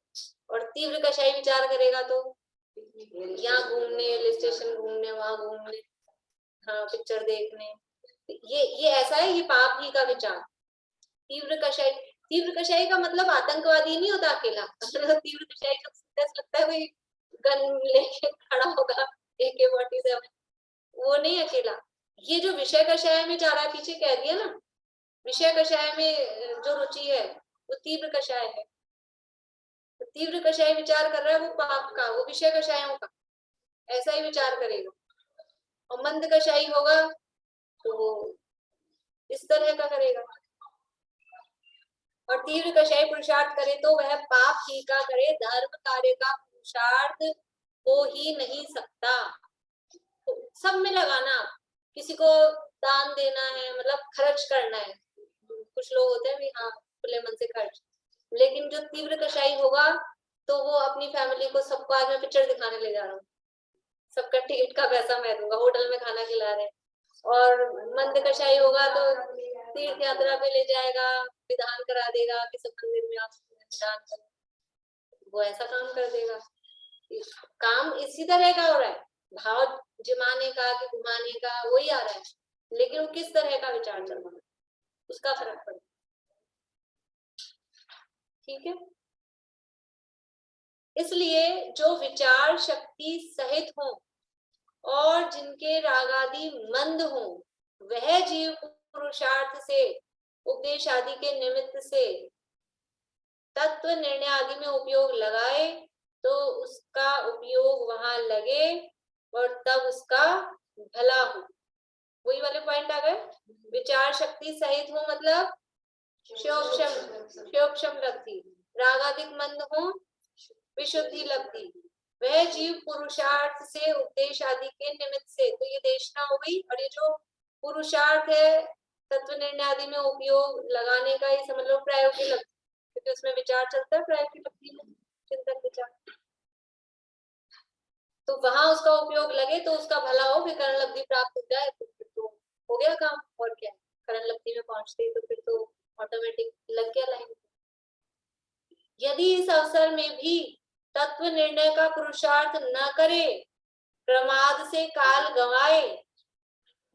और तीव्र कषाई विचार करेगा तो यहाँ घूमने, हिल स्टेशन घूमने, वहां घूमने, हाँ पिक्चर देखने, ये ऐसा है, ये पाप ही का विचार। तीव्र कषाई का मतलब आतंकवादी नहीं होता अकेला। तीव्र कषाई का लगता है कोई गन लेके खड़ा होगा AK-47, वो नहीं अकेला। ये जो विषय कषाय में जा रहा है, पीछे कह दिया ना, विषय कषाय में जो रुचि है वो तीव्र कषाय है। तो तीव्र कषाय विचार कर रहा है वो पाप का, वो विषय कषायों का ऐसा ही विचार करेगा। और मंद कषाई होगा तो वो इस तरह का करेगा। और तीव्र कषाय पुरुषार्थ करे तो वह पाप ही का करे, धर्म कार्य का पुरुषार्थ हो ही नहीं सकता। तो सब में लगाना, किसी को दान देना है, मतलब खर्च करना है, कुछ लोग होते हैं भी हाँ खुले मन से खर्च, लेकिन जो तीव्र कषाई होगा तो वो अपनी फैमिली को सबको आज मैं पिक्चर दिखाने ले जा रहा हूँ, सबका टिकट का पैसा मैं दूंगा, होटल में खाना खिला रहे हैं। और मंद कषाई होगा तो तीर्थ यात्रा पे ले जाएगा, विधान करा देगा कि सब मंदिर में आप विधान करो, वो ऐसा काम कर देगा। काम इसी तरह का हो रहा है, भाव जमाने का कि घुमाने का वही आ रहा है, लेकिन वो किस तरह का विचार चल रहा है उसका फर्क पड़ता है। ठीक है, इसलिए जो विचार शक्ति सहित हो और जिनके रागादि मंद हो, वह जीव पुरुषार्थ से, उपदेश आदि के निमित्त से तत्व निर्णय आदि में उपयोग लगाए तो उसका उपयोग वहां लगे और तब उसका भला हो। वही वाले पॉइंट आ गए, विचार शक्ति सहित हो मतलब क्षोक्षम लब्धि, रागादिक मंद हो विशुद्धि लब्धि, वह जीव पुरुषार्थ से उपदेश आदि के निमित्त से, तो ये देशना हो गई। और ये जो पुरुषार्थ है तत्व निर्णय आदि में उपयोग लगाने का, ये समझ लो प्रायोगिक लब्धि, क्योंकि उसमें विचार चलता है प्रायोगिक लब्धि में, चिंतन विचार, तो वहां उसका उपयोग लगे तो उसका भला हो, फिर करण लब्धि प्राप्त हो जाए तो फिर तो हो गया काम। और क्या, करण लब्धि में पहुंचते तो फिर तो ऑटोमेटिक लग गया लाइन। यदि इस अवसर में भी तत्व निर्णय का पुरुषार्थ न करे, प्रमाद से काल गंवाए,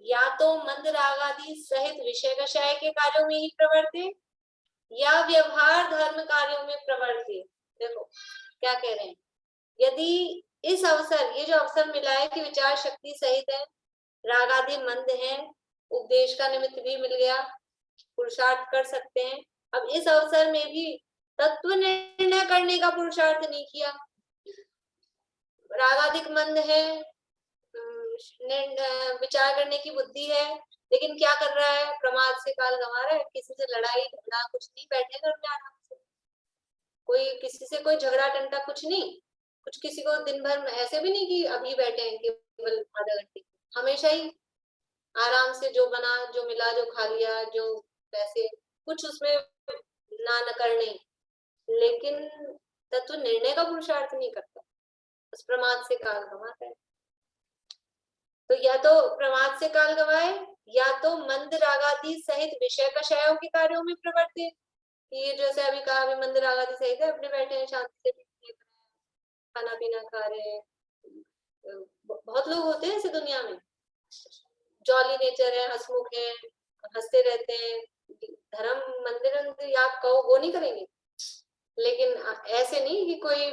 या तो मंद रागादि सहित विषय कषाय के कार्यों में ही प्रवर्ते या व्यवहार धर्म कार्यों में प्रवर्ते। देखो क्या कह रहे हैं, यदि इस अवसर, ये जो अवसर मिला है कि विचार शक्ति सहित है, रागादि मंद है, उपदेश का निमित्त भी मिल गया, पुरुषार्थ कर सकते हैं। अब इस अवसर में भी तत्व निर्णय करने का पुरुषार्थ नहीं किया, रागादिक मंद है, विचार करने की बुद्धि है, लेकिन क्या कर रहा है, प्रमाद से काल गंवा रहा है, किसी से लड़ाई झगड़ा कुछ नहीं, बैठे घर में आराम से, कोई किसी से कोई झगड़ा टंटा कुछ नहीं, कुछ किसी को दिन भर में ऐसे भी नहीं कि अभी बैठे हैं केवल आधा घंटे, हमेशा ही आराम से जो बना जो मिला जो खा लिया, जो पैसे कुछ उसमें ना नकर नहीं, लेकिन तत्व निर्णय का पुरुषार्थ नहीं करता, उस प्रमाद से काल गंवाता है। तो या तो प्रमाद से काल गंवाए या तो मंद रागादि सहित विषय कषायों के कार्यों में प्रवर्ते। ये जैसे अभी कहा, अभी मंद रागादि सहित है, अपने बैठे हैं शांति से, खाना पीना खा रहे हैं, बहुत लोग होते हैं ऐसे दुनिया में, जॉली नेचर है, हंसमुख है, हंसते रहते हैं, धर्म मंदिर याद कहो वो नहीं करेंगे, लेकिन ऐसे नहीं कि कोई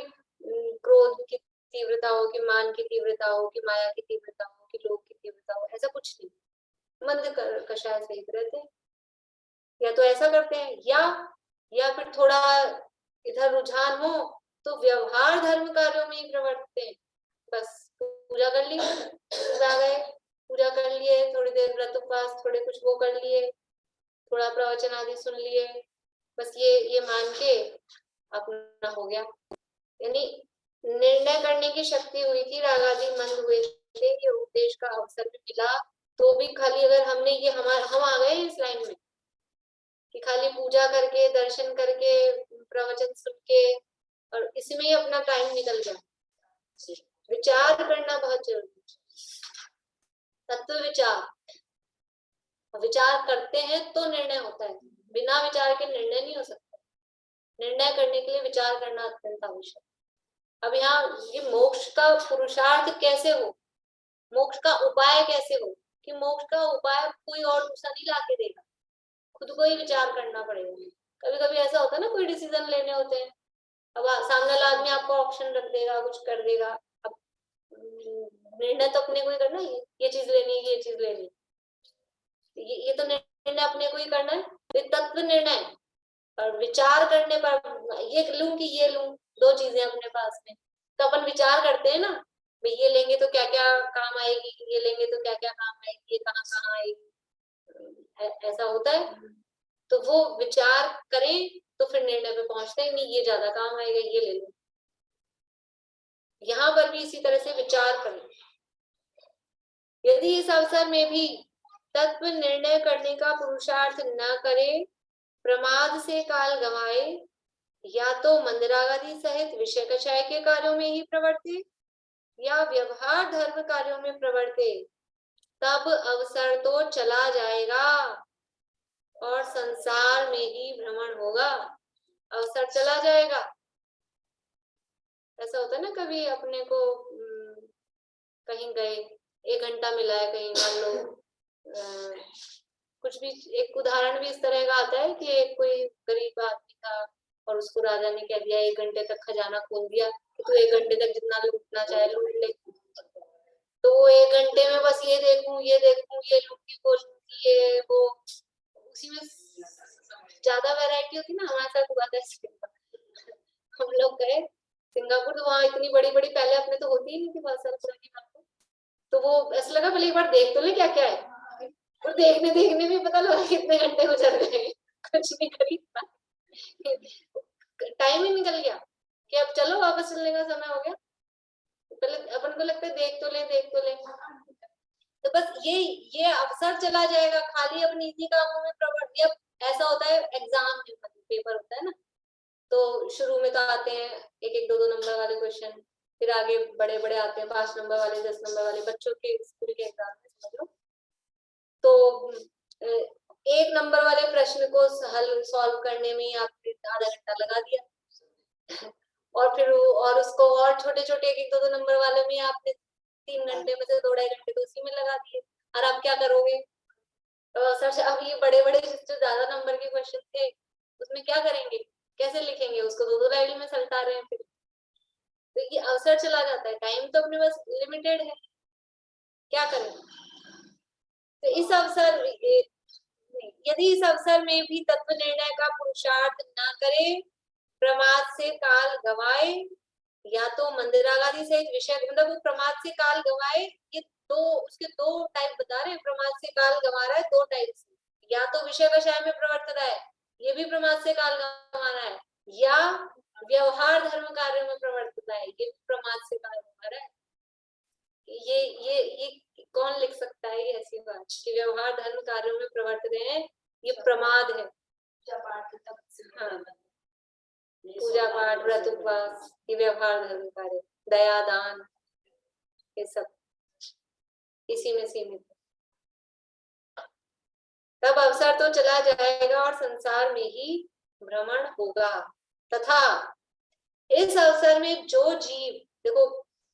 क्रोध की तीव्रता हो, कि मान की तीव्रता हो, कि माया की तीव्रता हो, कि लोभ की तीव्रता हो, ऐसा कुछ नहीं, मंद कषाय सहित रहते हैं। या तो ऐसा करते हैं या फिर थोड़ा इधर रुझान हो तो व्यवहार धर्म कार्यों में ही प्रवर्तते हैं, बस पूजा कर ली, आ गए, पूजा कर लिए, थोड़ी देर व्रत उपवास, थोड़े कुछ वो कर लिए, थोड़ा प्रवचन आदि सुन लिए, बस ये मान के अपना हो गया। यानी निर्णय करने की शक्ति हुई थी, रागादि मंद हुए थे, ये उपदेश का अवसर भी मिला, तो भी खाली अगर हमने ये हम आ गए इस लाइन में कि खाली पूजा करके, दर्शन करके, प्रवचन सुन के और इसमें ही अपना टाइम निकल गया। विचार करना बहुत जरूरी है, तत्व विचार करते हैं तो निर्णय होता है, बिना विचार के निर्णय नहीं हो सकता। निर्णय करने के लिए विचार करना अत्यंत आवश्यक। अब यहाँ ये मोक्ष का पुरुषार्थ कैसे हो, मोक्ष का उपाय कैसे हो, कि मोक्ष का उपाय कोई और दूसरा नहीं लाके देगा, खुद को ही विचार करना पड़ेगा। कभी कभी ऐसा होता है ना, कोई डिसीजन लेने होते हैं, अब सामने वाला आदमी आपको ऑप्शन रख देगा, कुछ कर देगा, अब निर्णय तो अपने को ही करना है, ये चीज लेनी है, ये चीज लेनी है, ये तो निर्णय अपने को ही करना है, तो तत्व निर्णय। और विचार करने पर ये लूं कि ये लूं, दो चीजें अपने पास में, तो अपन विचार करते हैं ना, भाई ये लेंगे तो क्या क्या काम आएगी, ये लेंगे तो क्या क्या काम आएगी, ये कहाँ कहाँ आएगी, ऐसा होता है। तो वो विचार करें तो फिर निर्णय पे पहुंचते हैं, नहीं ये ज्यादा काम आएगा, ये ले लो। यहाँ पर भी इसी तरह से विचार करें। यदि इस अवसर में भी तत्व निर्णय करने का पुरुषार्थ न करे, प्रमाद से काल गंवाए, या तो मंदरागादि सहित विषय कषाय के कार्यों में ही प्रवर्ते या व्यवहार धर्म कार्यों में प्रवर्ते, तब अवसर तो चला जाएगा और संसार में ही भ्रमण होगा। अवसर चला जाएगा, ऐसा होता है ना, कभी अपने को कहीं गए, 1 घंटा मिला है कहीं, मान लो कुछ भी, एक उदाहरण भी इस तरह का आता है कि एक कोई गरीब आदमी था और उसको राजा ने कह दिया 1 घंटे तक खजाना खोल दिया कि तू 1 घंटे तक जितना लूटना चाहे लूट ले। तो वो 1 घंटे में बस ये देखूं, ये लूंगी, वो लूंगी, ये वो, उसी में ज्यादा वैरायटी होती ना। हमारे साथ हुआ था, हम लोग गए सिंगापुर, तो वहाँ इतनी बड़ी बड़ी, पहले अपने तो होती ही नहीं थी, बहुत साल पुरानी बात है, तो वो ऐसा लगा पहले एक बार देख तो ले क्या क्या है, और देखने में पता लगा कितने घंटे गुजर गए, कुछ नहीं खरीद पाए, टाइम ही निकल गया कि अब चलो वापस चलने का समय हो गया। पहले अपन को लगता है देख तो ले, तो बस ये अवसर चला जाएगा, खाली अपनी इसी कामों में प्रवृत्ति। अब ऐसा होता है एग्जाम में, पेपर होता है ना, तो शुरू में तो आते हैं 1-1, 2-2 नंबर वाले क्वेश्चन, फिर आगे बड़े बड़े आते हैं 5 नंबर वाले, 10 नंबर वाले, बच्चों के स्कूल के एग्जाम में समझ लो। तो 1 नंबर वाले प्रश्न को हल सॉल्व करने में आपने आधा घंटा लगा दिया, और फिर और उसको और छोटे छोटे 1-1, 2-2 नंबर वाले में आपने 3 घंटे में से 2-2.5 घंटे तो उसी में लगा दिए। और आप क्या करोगे, तो सर अब ये बड़े बड़े जो ज्यादा नंबर के क्वेश्चन थे उसमें क्या करेंगे, कैसे लिखेंगे, उसको 2-2 लाइन में सलटा रहे हैं फिर, तो ये अवसर चला जाता है, टाइम तो अपने पास लिमिटेड है, क्या करें। तो इस अवसर, यदि इस अवसर में भी तत्व निर्णय का पुरुषार्थ न करे, प्रमाद से काल गवाए, या तो मंदिरागादि सहित विषय, मतलब वो प्रमाद से काल गवाए, ये उसके 2 टाइप बता रहे हैं, प्रमाद से काल गवा रहा है 2 टाइप से, या तो विषय कषाय में प्रवर्त रहा है, ये भी प्रमाद से काल गवा रहा है, या व्यवहार धर्म कार्यों में प्रवर्त रहा है, ये भी प्रमाद से काल गवा रहा है। ये कौन लिख सकता है ये ऐसी बात कि व्यवहार धर्म कार्यों में प्रवर्त रहे हैं, ये प्रमाद है। हाँ, पूजा पाठ, व्रत उपवास, ये व्यवहार धर्म कार्य, दया दान, ये सब इसी में सीमित है। तब अवसर तो चला जाएगा और संसार में ही भ्रमण होगा। तथा इस अवसर में जो जीव, देखो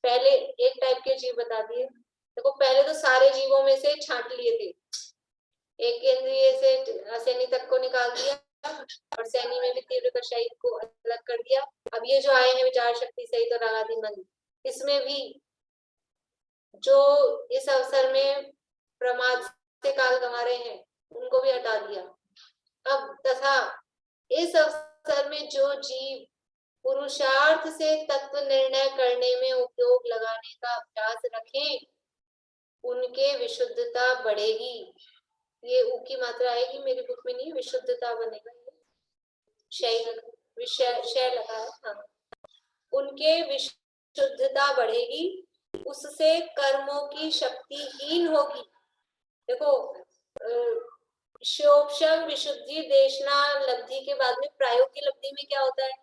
पहले एक टाइप के जीव बता दिए, देखो पहले तो सारे जीवों में से छांट लिए थे, एक केंद्रीय से असैनी तक को निकाल दिया, और सैनी में भी तीव्र कषाई को अलग कर दिया। अब ये जो आए हैं विचार शक्ति सहित और रागादि मंद, इसमें भी जो इस अवसर में प्रमाद से काल गंवा रहे हैं उनको भी हटा दिया। अब तथा इस अवसर में जो जीव पुरुषार्थ से तत्व निर्णय करने में उपयोग लगाने का अभ्यास रखें उनके विशुद्धता बढ़ेगी। ये ऊ की मात्रा आएगी, मेरी बुक में नहीं, विशुद्धता बनेगा, शय लगा है, हाँ। उनके विशुद्धता बढ़ेगी, उससे कर्मों की शक्ति हीन होगी। देखो शोभशम विशुद्धि देशना लब्धि के बाद में प्रायोगिक लब्धि में क्या होता है?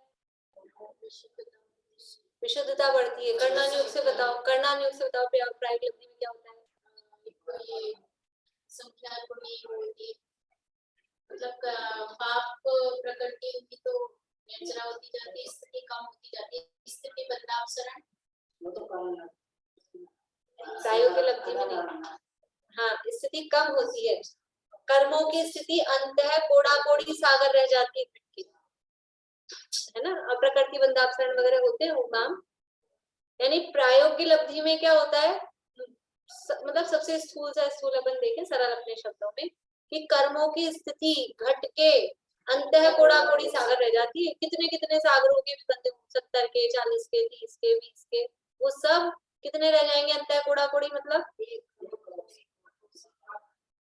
विशुद्धता बढ़ती है। कर्णानुयोग से बताओ, प्रायोगिक लब्धि में क्या होता है? संख्या थोड़ी होगी, मतलब पाप प्रकृति उनकी तो नेचुरल होती जाती है, स्थिति कम होती जाती है, स्थिति बदलाव शरण वो तो कम प्रायोगिक लब्धि में नहीं, हाँ स्थिति कम होती है। कर्मों की स्थिति अंतः कोड़ा कोड़ी सागर रह जाती है ना, अप्रकृति बंधापसरण वगैरह होते हैं वो काम। यानी प्रायोगिक लब्धि में क्या होता है, मतलब सबसे स्थूल से स्थूल अपन देखें सरल अपने शब्दों में, कि कर्मों की स्थिति घट के अंतः कोड़ा कोड़ी सागर रह जाती है। कितने कितने सागरों के भी बंधे, 70 के, 40 के, 30 के, 20 के, वो सब कितने रह जाएंगे अंतः कोड़ा कोड़ी, मतलब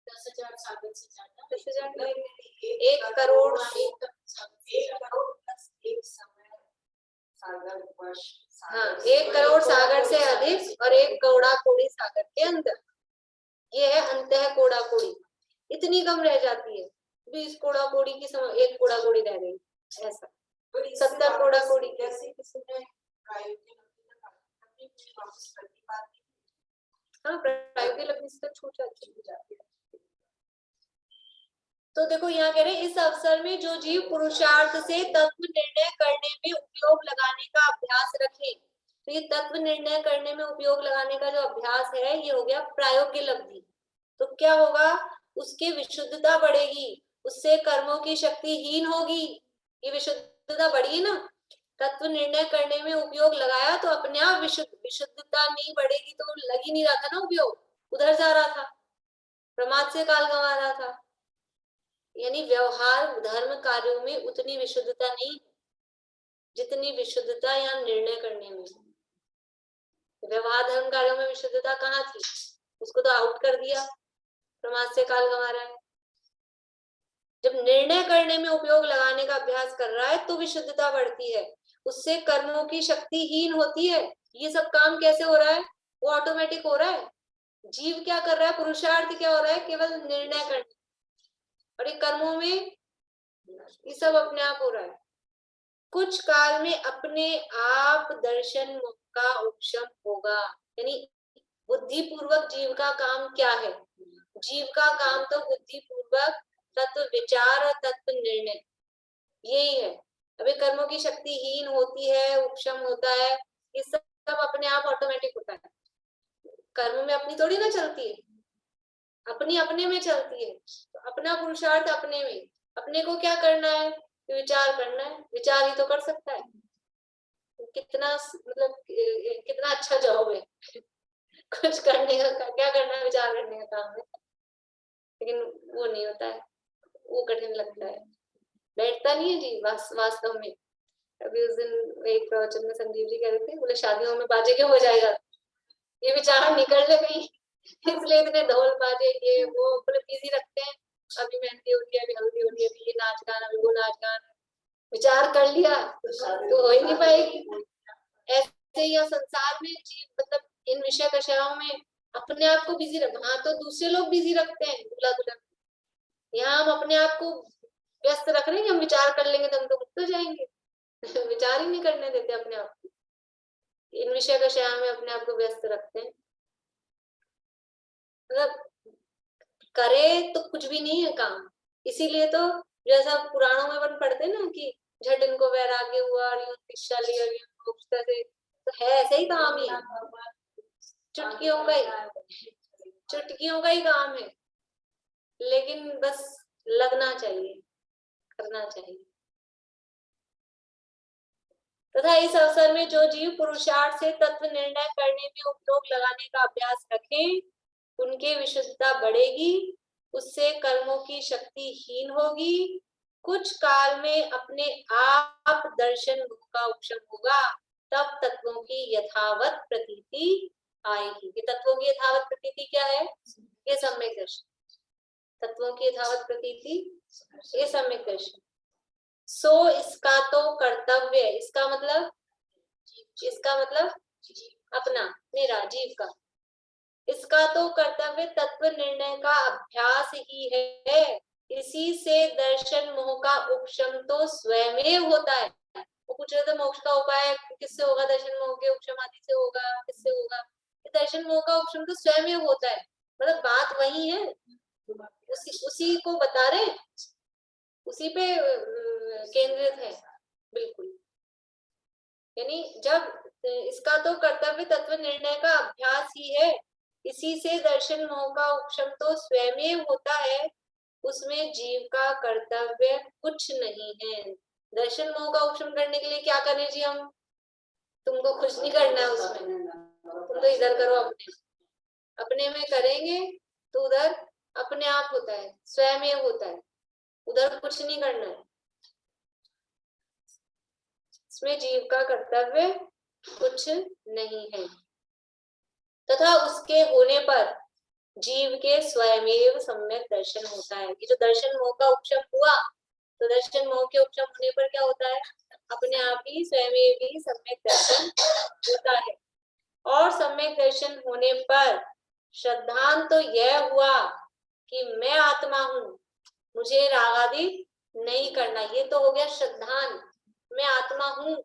10,000 सागर से ज्यादा, 10,000, 1 करोड़, हाँ 1 करोड़ सागर से अधिक और 1 कौड़ा कोड़ी सागर के अंदर, ये है अंतः कोड़ा कोड़ी। इतनी कम रह जाती है, 20 कोड़ा कोड़ी की 1 कोड़ा कोड़ी रह गई, ऐसा 70 कोड़ा कोड़ी कैसे हाँ प्रायोगिक लब्धि से तो छूट जाती है। तो देखो यहाँ कह रहे हैं, इस अवसर में जो जीव पुरुषार्थ से तत्व निर्णय करने में उपयोग लगाने का अभ्यास रखे, तो ये तत्व निर्णय करने में उपयोग लगाने का जो अभ्यास है ये हो गया प्रायोगिक लब्धि। तो क्या होगा, उसकी विशुद्धता बढ़ेगी, उससे कर्मों की शक्ति हीन होगी। ये विशुद्धता बढ़ी ना, तत्व निर्णय करने में उपयोग लगाया तो अपने आप विशुद्धता नहीं बढ़ेगी, तो लग ही नहीं रहा था ना उपयोग, उधर जा रहा था, प्रमाद से काल गंवा रहा था। यानी व्यवहार धर्म कार्यों में उतनी विशुद्धता नहीं जितनी विशुद्धता यहाँ निर्णय करने में। व्यवहार धर्म कार्यों में विशुद्धता कहाँ थी, उसको तो आउट कर दिया, प्रमाद से काल गंवा रहा है। जब निर्णय करने में उपयोग लगाने का अभ्यास कर रहा है तो विशुद्धता बढ़ती है, उससे कर्मों की शक्ति हीन होती है। ये सब काम कैसे हो रहा है, वो ऑटोमेटिक हो रहा है। जीव क्या कर रहा है, पुरुषार्थ क्या हो रहा है, केवल निर्णय करने, और ये कर्मों में ये सब अपने आप हो रहा है। कुछ काल में अपने आप दर्शन मुख का उपशम होगा। यानी बुद्धि पूर्वक जीव का काम क्या है, जीव का काम तो बुद्धि पूर्वक तत्व विचार और तत्व निर्णय, यही है। अभी कर्मों की शक्ति हीन होती है, उपशम होता है, ये सब अपने आप ऑटोमेटिक होता है। कर्म में अपनी थोड़ी ना चलती है, अपनी अपने में चलती है। तो अपना पुरुषार्थ अपने में, अपने को क्या करना है, विचार करना है, विचार ही तो कर सकता है। कितना मतलब कितना अच्छा जॉब है कुछ करने का, क्या करना है, विचार करने का काम है, लेकिन वो नहीं होता है, वो कठिन लगता है, बैठता नहीं है जी वास्तव में। अभी उस दिन एक प्रवचन में संजीव जी कह रहे थे, बोले शादियों में बाजे क्यों हो जाएगा, ये विचार निकल ले गई इसलिए इतने ढोल बाजे ये वो बोले बिजी रखते हैं। अभी मेहंदी हो रही है, अभी हल्दी हो रही है, अभी ये नाच गाना, अभी वो नाच गाना, विचार कर लिया तो हो ही नहीं पाएगी। ऐसे ही संसार में जीव मतलब इन विषय कषायों में अपने आप को बिजी रख, हाँ तो दूसरे लोग बिजी रखते हैं दूल्हा दुल्हन, यहाँ हम अपने आप को व्यस्त रख रहे हैं कि हम विचार कर लेंगे तो हम तो मुक्त हो जाएंगे विचार ही नहीं करने देते अपने आप को, इन विषय कषायों में अपने आप को व्यस्त रखते हैं। मतलब करे तो कुछ भी नहीं है काम। इसीलिए तो जैसा पुराणों में अपन पढ़ते ना कि झट इनको वैराग्य हुआ और यूं दीक्षा ली और यूं मोक्ष से, तो है ऐसे ही काम ही है, चुटकियों का ही काम है, लेकिन बस लगना चाहिए, करना चाहिए। तथा इस अवसर में जो जीव पुरुषार्थ से तत्व निर्णय करने में उपयोग लगाने का अभ्यास रखें, उनकी विशुद्धता बढ़ेगी, उससे कर्मों की शक्ति हीन होगी, कुछ काल में अपने आप दर्शन मुख का उपशम होगा, तब तत्वों की यथावत प्रतीति आएगी। ये तत्वों की यथावत प्रतीति क्या है? ये सम्यक दर्शन। तत्वों की यथावत प्रतीति ये सम्यक दर्शन। सो इसका तो कर्तव्य, इसका मतलब अपना, मेरा, जीव का, इसका तो कर्तव्य तत्व निर्णय का अभ्यास ही है। इसी से दर्शन मोह का उपशम तो स्वयं होता है। वो पूछ रहे थे मोक्ष का उपाय किससे होगा? दर्शन मोह के उपशम आदि से होगा, किससे होगा? दर्शन मोह का उपशम तो स्वयं होता है। मतलब बात वही है, उसी को बता रहे, उसी पे केंद्रित है बिल्कुल। यानी जब इसका तो कर्तव्य तत्व निर्णय का अभ्यास ही है, इसी से दर्शन मोह का उपशम तो स्वयं होता है, उसमें जीव का कर्तव्य कुछ नहीं है। दर्शन मोह का उपशम करने के लिए क्या करने जी? हम, तुमको खुश नहीं करना है उसमें, तुम तो इधर करो, अपने में करेंगे तो उधर अपने आप होता है, स्वयं होता है, उधर कुछ नहीं करना है। इसमें जीव का कर्तव्य कुछ नहीं है तथा उसके होने पर जीव के स्वयमेव सम्यक दर्शन होता है। ये जो दर्शन मोह का उपशम हुआ, तो दर्शन मोह के उपशम होने पर क्या होता है? अपने आप ही स्वयमेव ही सम्यक दर्शन होता है। और सम्यक दर्शन होने पर श्रद्धांत तो यह हुआ कि मैं आत्मा हूँ, मुझे राग आदि नहीं करना। ये तो हो गया श्रद्धांत, मैं आत्मा हूँ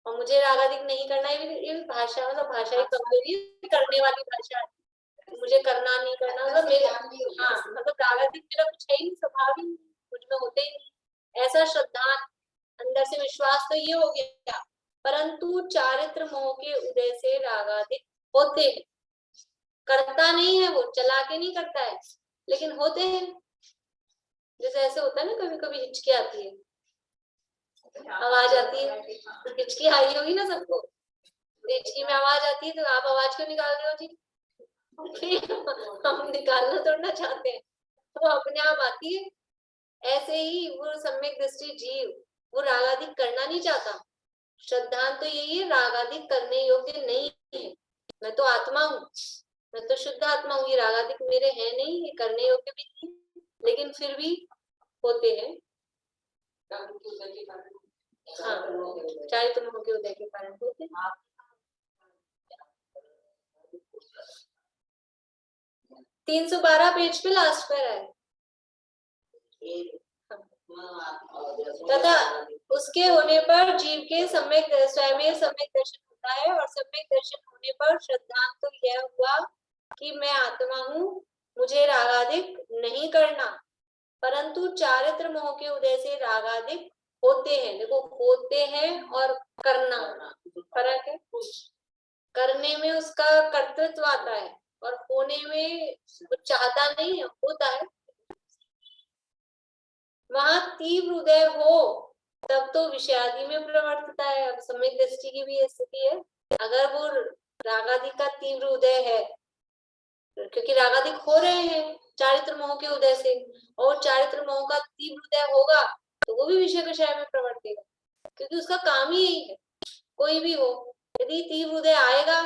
और मुझे राग आदि नहीं करना। ये भाषा, मतलब भाषा ही कमजोरी करने वाली भाषा है। मुझे करना नहीं करना, मतलब मेरे, हाँ, मतलब राग आदि मेरा कुछ है ही, स्वभाव ही मुझ में होते ही नहीं, ऐसा श्रद्धांत, अंदर से विश्वास तो ये हो गया। परंतु चारित्र मोह के उदय से रागादिक होते हैं, करता नहीं है वो, चला के नहीं करता है, लेकिन होते हैं। जैसे ऐसे होता है ना, कभी कभी हिचकी आती है, आवाज आती है, हिचकी आई होगी ना सबको, हिचकी में आवाज आती है, तो आप आवाज क्यों निकाल रहे हो जी? हम निकालना थोड़ा चाहते हैं, वो अपने आप आती है। ऐसे ही वो सम्यक दृष्टि जीव, वो रागादिक करना नहीं चाहता। श्रद्धांत तो यही है, रागादिक करने योग्य नहीं है। मैं तो आत्मा हूँ, मैं तो शुद्ध आत्मा हूँ, ये रागादिक मेरे है नहीं, ये करने योग्य भी नहीं, लेकिन फिर भी होते हैं। हाँ, चारित्र मोह के उदय के कारण होते हैं। 312 पेज पे लास्ट पर है। तथा उसके होने पर जीव के सम्यक स्वयं सम्यक दर्शन होता है, और सम्यक दर्शन होने पर श्रद्धांत तो यह हुआ कि मैं आत्मा हूँ, मुझे रागादिक नहीं करना। परंतु चारित्र मोह के उदय से रागादिक होते हैं। देखो, होते हैं और करना फर्क है। करने में उसका कर्तृत्व आता है और होने में वो चाहता नहीं है, होता है। वहां तीव्र उदय हो तब तो विषयादि में प्रवर्तता है। अब सम्यक दृष्टि की भी स्थिति है, अगर वो रागादि का तीव्र उदय है, क्योंकि रागादिक हो रहे हैं चारित्र मोह के उदय से, और चारित्र मोह का तीव्र उदय होगा तो वो भी विषय विषय में प्रवर्तेगा, क्योंकि उसका काम ही यही है। कोई भी हो, यदि तीव्र उदय आएगा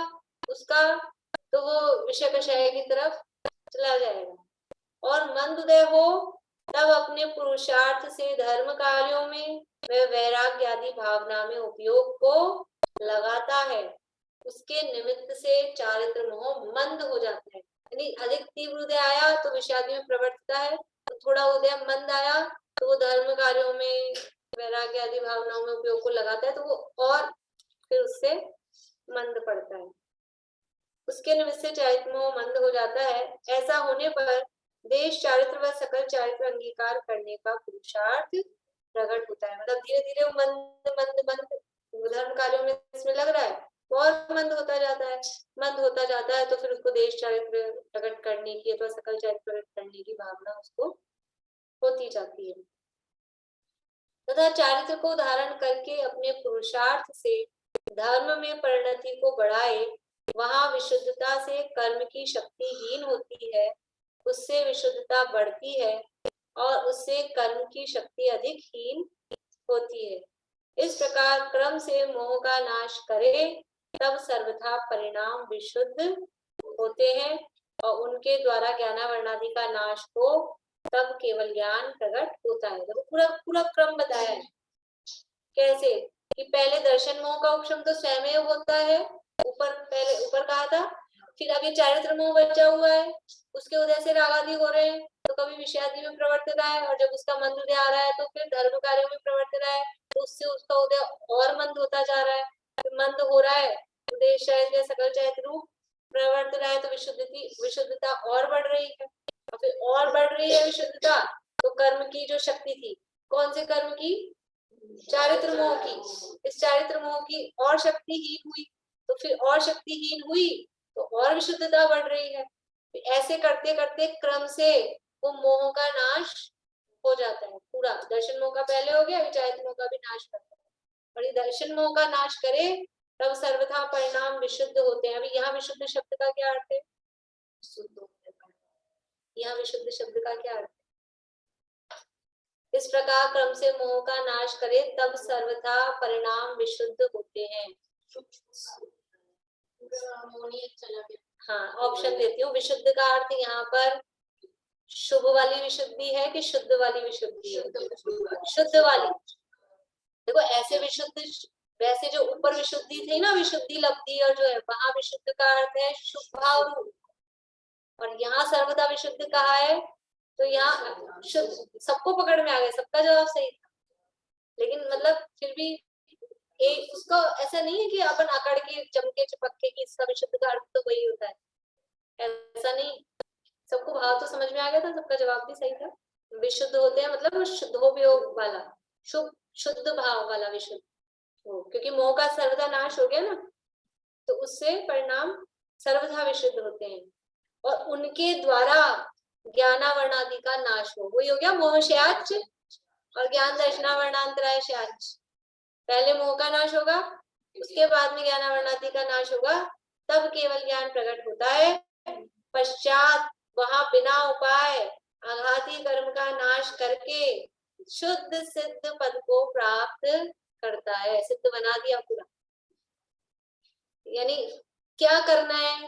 उसका, तो वो विषय विषय की तरफ चला जाएगा। और मंद उदय हो तब अपने पुरुषार्थ से धर्म कार्यों में वह वैराग्य आदि भावना में उपयोग को लगाता है। उसके निमित्त से चारित्र मोह मंद हो जाता है। यानी अधिक तीव्र उदय आया तो विषादी में प्रवर्तता है, तो थोड़ा उदय मंद आया तो वो धर्म कार्यों में वैराग्य आदि भावनाओं में उपयोग को लगाता है, तो वो और फिर उससे मंद पड़ता है। उसके निमित्त से चारित्र मोह मंद हो जाता है। ऐसा होने पर देश चारित्र व सकल चारित्र अंगीकार करने का पुरुषार्थ प्रकट होता है। मतलब धीरे धीरे वो मंद मंद मंद धर्म कार्यों में इसमें लग रहा है, और मंद होता जाता है, मंद होता जाता है, तो फिर उसको देश चारित्र प्रकट करने की अथवा सकल चारित्र प्रकट करने की भावना उसको होती जाती है। तथा चारित्र को धारण करके अपने पुरुषार्थ से धर्म में परिणति को बढ़ाए, वहां विशुद्धता से कर्म की शक्ति हीन होती है, उससे विशुद्धता बढ़ती है और उससे कर्म की शक्ति अधिक हीन होती है। इस प्रकार क्रम से मोह का नाश करे तब सर्वथा परिणाम विशुद्ध होते हैं, और उनके द्वारा ज्ञानावरणादि का नाश हो तब केवल ज्ञान प्रकट होता है। तो पूरा पूरा क्रम बताया है कैसे कि पहले दर्शन मोह का उपशम तो स्वयं होता है, पहले ऊपर कहा था, फिर अभी चारित्र मोह बचा हुआ है, उसके उदय से रागादि हो रहे हैं, तो कभी विषयादि में प्रवर्त रहा है, और जब उसका मंद उदय आ रहा है तो फिर धर्म कार्यों में प्रवर्त रहा है, तो उससे उसका उदय और मंद होता जा रहा है, फिर मंद हो रहा है, उदय शैल सकल चैत रूप प्रवर्त रहा है, तो विशुद्धता और बढ़ रही है, और फिर और बढ़ रही है विशुद्धता, तो कर्म की जो शक्ति थी, कौन से कर्म की, चारित्र मोह की, इस चारित्र मोह की और शक्तिहीन हुई, तो फिर और शक्तिहीन हुई तो और विशुद्धता बढ़ रही है। ऐसे करते करते क्रम से वो मोह का नाश हो जाता है पूरा। दर्शन मोह का पहले हो गया, चारित्र मोह का भी नाश करता है, और ये दर्शन मोह का नाश करे तब सर्वथा परिणाम विशुद्ध होते हैं। अभी यहाँ विशुद्ध शब्द का क्या अर्थ है, यहाँ विशुद्ध शब्द का क्या अर्थ है? इस प्रकार क्रम से मोह का नाश करे तब सर्वथा परिणाम विशुद्ध होते हैं। हाँ, ऑप्शन देती हूँ। विशुद्ध का अर्थ यहाँ पर शुभ वाली विशुद्धि है कि शुद्ध वाली विशुद्धि है? शुद्ध वाली। देखो ऐसे विशुद्ध, वैसे जो ऊपर विशुद्धि थी ना, विशुद्धि लब्धि और जो है, वहां विशुद्ध का अर्थ है शुभ भाव रूप, और यहाँ सर्वदा विशुद्ध कहा है, तो यहाँ शुद्ध। सबको पकड़ में आ गया, सबका जवाब सही था, लेकिन मतलब फिर भी एक उसको ऐसा नहीं है कि अपन अकड़ के चमके चिपके कि इसका विशुद्ध का अर्थ तो वही होता है, ऐसा नहीं। सबको भाव तो समझ में आ गया था, सबका जवाब भी सही था। विशुद्ध होते हैं मतलब शुद्धोपयोग वाला, शुद्ध भाव वाला विशुद्ध, क्योंकि मोह का सर्वथा नाश हो गया ना, तो उससे परिणाम सर्वथा विशुद्ध होते हैं, और उनके द्वारा ज्ञानावरणादि का नाश हो, वही हो गया मोहश्याच और ज्ञान दर्शनावरणांतराय श्याच। पहले मोह का नाश होगा, उसके बाद में ज्ञानावरणादि का नाश होगा, तब केवल ज्ञान प्रकट होता है। पश्चात वहां बिना उपाय आघाती कर्म का नाश करके शुद्ध सिद्ध पद को प्राप्त करता है। सिद्ध बना दिया पूरा। यानी क्या करना है,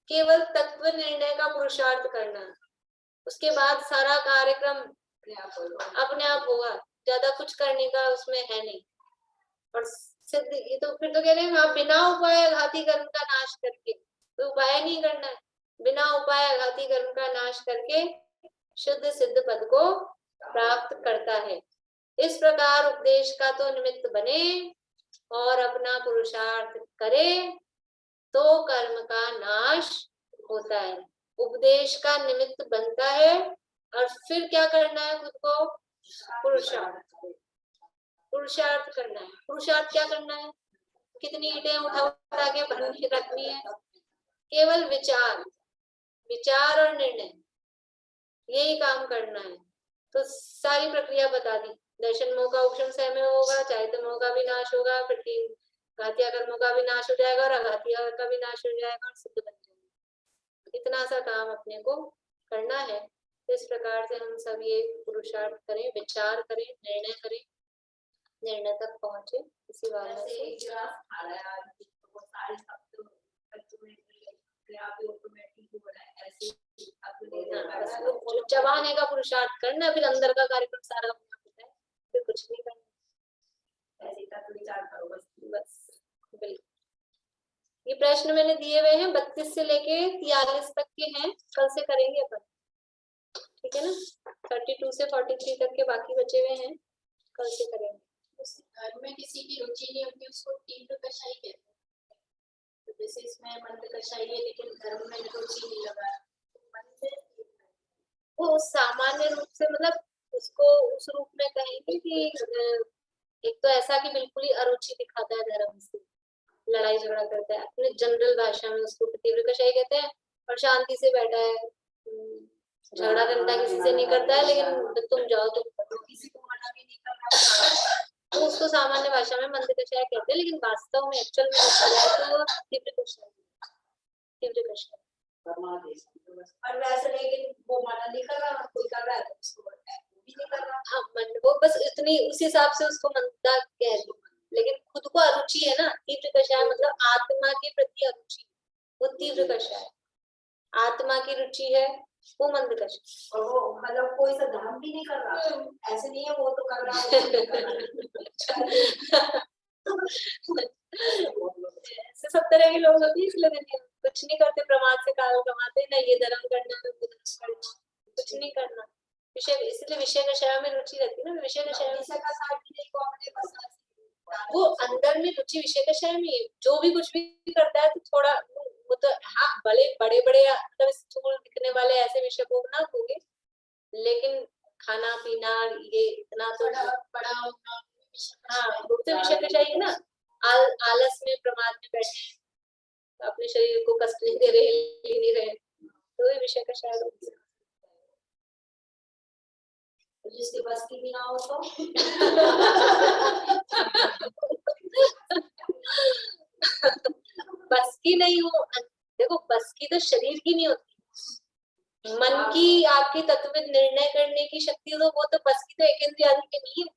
केवल तत्व निर्णय का पुरुषार्थ करना है, उसके बाद सारा कार्यक्रम अपने आप होगा, ज्यादा कुछ करने का उसमें है नहीं। और सिद्ध, ये तो फिर तो कह रहे हैं आप बिना उपाय घाती कर्म का नाश करके, तो उपाय नहीं करना है, बिना उपाय घाती कर्म का नाश करके शुद्ध सिद्ध पद को प्राप्त करता है। इस प्रकार उपदेश का तो निमित्त बने और अपना पुरुषार्थ करे तो कर्म का नाश होता है। उपदेश का निमित्त बनता है, और फिर क्या करना है, खुद को पुरुषार्थ करना है। पुरुषार्थ क्या करना है, कितनी ईंटें उठा के भर के रखनी है, केवल विचार और निर्णय, यही काम करना है। तो सारी प्रक्रिया बता दी। दर्शन मोह का उपशम समय होगा, चारित्र मोह का भी नाश होगा, फिर घातिया कर्मों का भी नाश हो जाएगा, और अघातिया का भी नाश हो जाएगा, और सिद्ध बन जाएगा। इतना सा काम अपने को करना है। इस प्रकार से हम सब ये पुरुषार्थ करें, विचार करें, निर्णय करें, निर्णय तक पहुंचे। इसी बात से चबाने का पुरुषार्थ करना, फिर अंदर का कार्यक्रम सारा होता है, फिर कुछ नहीं करना, ऐसे का विचार करो बस। बिल्कुल। ये प्रश्न मैंने दिए हुए हैं, 32 से लेके 43 तक के हैं, कल से करेंगे अपन, ठीक है ना। 32 से 43 तक के बाकी बचे हुए हैं, कल से करेंगे। घर में किसी की रुचि नहीं होती, उसको तीव्र कषाय कहते हैं। तो जैसे इसमें मंद कषाय है, लेकिन धर्म में रुचि नहीं लगा, वो सामान्य रूप से मतलब उसको उस रूप में कहेंगे कि एक तो ऐसा कि बिल्कुल ही अरुचि दिखाता है धर्म से, लड़ाई झगड़ा करता है, अपने जनरल भाषा में उसको तीव्र कषाय कहते हैं। और शांति से बैठा है, झगड़ा करता किसी से नहीं करता है, लेकिन तुम जाओ तो किसी को मना भी नहीं करना, तो उसको सामान्य भाषा में मंद कषाय कहते हैं। लेकिन वास्तव में एक्चुअल में तो तीव्र कषाय। और वैसे लेकिन वो मना नहीं कर रहा, कोई कर रहा है तो उसको भी नहीं कर रहा। हाँ, वो बस इतनी उस हिसाब से उसको मंदा कह दी, लेकिन खुद को अरुचि है ना, तीव्र कषाय मतलब आत्मा के प्रति अरुचि, वो तीव्र कषाय। आत्मा की रुचि है वो मंद कषाय। और वो मतलब कोई सा धर्म भी नहीं कर रहा, ऐसे नहीं है वो तो कर रहा है, वो नहीं कर रहा है। ऐसे सब तरह के लोग होते हैं, इसलिए दुनिया में कुछ नहीं करते, प्रमाद से काल कमाते, ना ये धर्म करना ना वो धर्म करना, कुछ नहीं करना। विषय, इसलिए विषय कषाय में रुचि रहती है ना, विषय कषाय में विषय का साथ भी नहीं को अपने बस वो अंदर में रुचि विषय कषाय में है। जो भी कुछ भी करता है तो थोड़ा वो तो हाँ, बड़े बड़े बड़े मतलब स्थूल दिखने वाले ऐसे विषय को ना होंगे, लेकिन खाना पीना ये इतना तो बड़ा होना हाँ, वो तो विषय कषाय है ना। आलस में प्रमाद में बैठे हैं, अपने शरीर को कष्ट नहीं दे रहे, हिल नहीं रहे, तो ये विषय कषाय होती है। जिसके बस की भी ना हो तो बस की नहीं हो, देखो बस की तो शरीर की नहीं होती, मन की आपकी तत्वित निर्णय करने की शक्ति, तो वो तो बस की तो एक इंद्रिय आदि की नहीं है।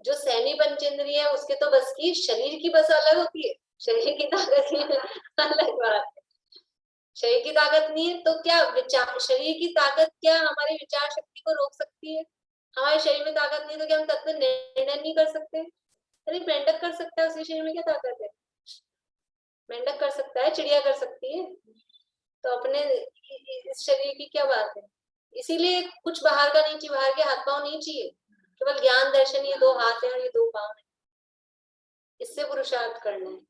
जो सैनी पंचेंद्रिय है उसके तो बस की, शरीर की बस अलग होती है, शरीर की ताकत की अलग बात है। शरीर की ताकत नहीं है तो क्या विचार, शरीर की ताकत क्या हमारी विचार शक्ति को रोक सकती है? हमारे शरीर में ताकत नहीं तो क्या हम तत्व निर्णय नहीं कर सकते? अरे मेंढक कर सकता है, उसके शरीर में क्या ताकत है? मेंढक कर सकता है, चिड़िया कर सकती है, तो अपने इस शरीर की क्या बात है? इसीलिए कुछ बाहर का नहीं चाहिए, बाहर के हाथ पांव नहीं चाहिए, केवल ज्ञान दर्शन, ये 2 हाथ है और ये 2 पांव है, इससे पुरुषार्थ करना है,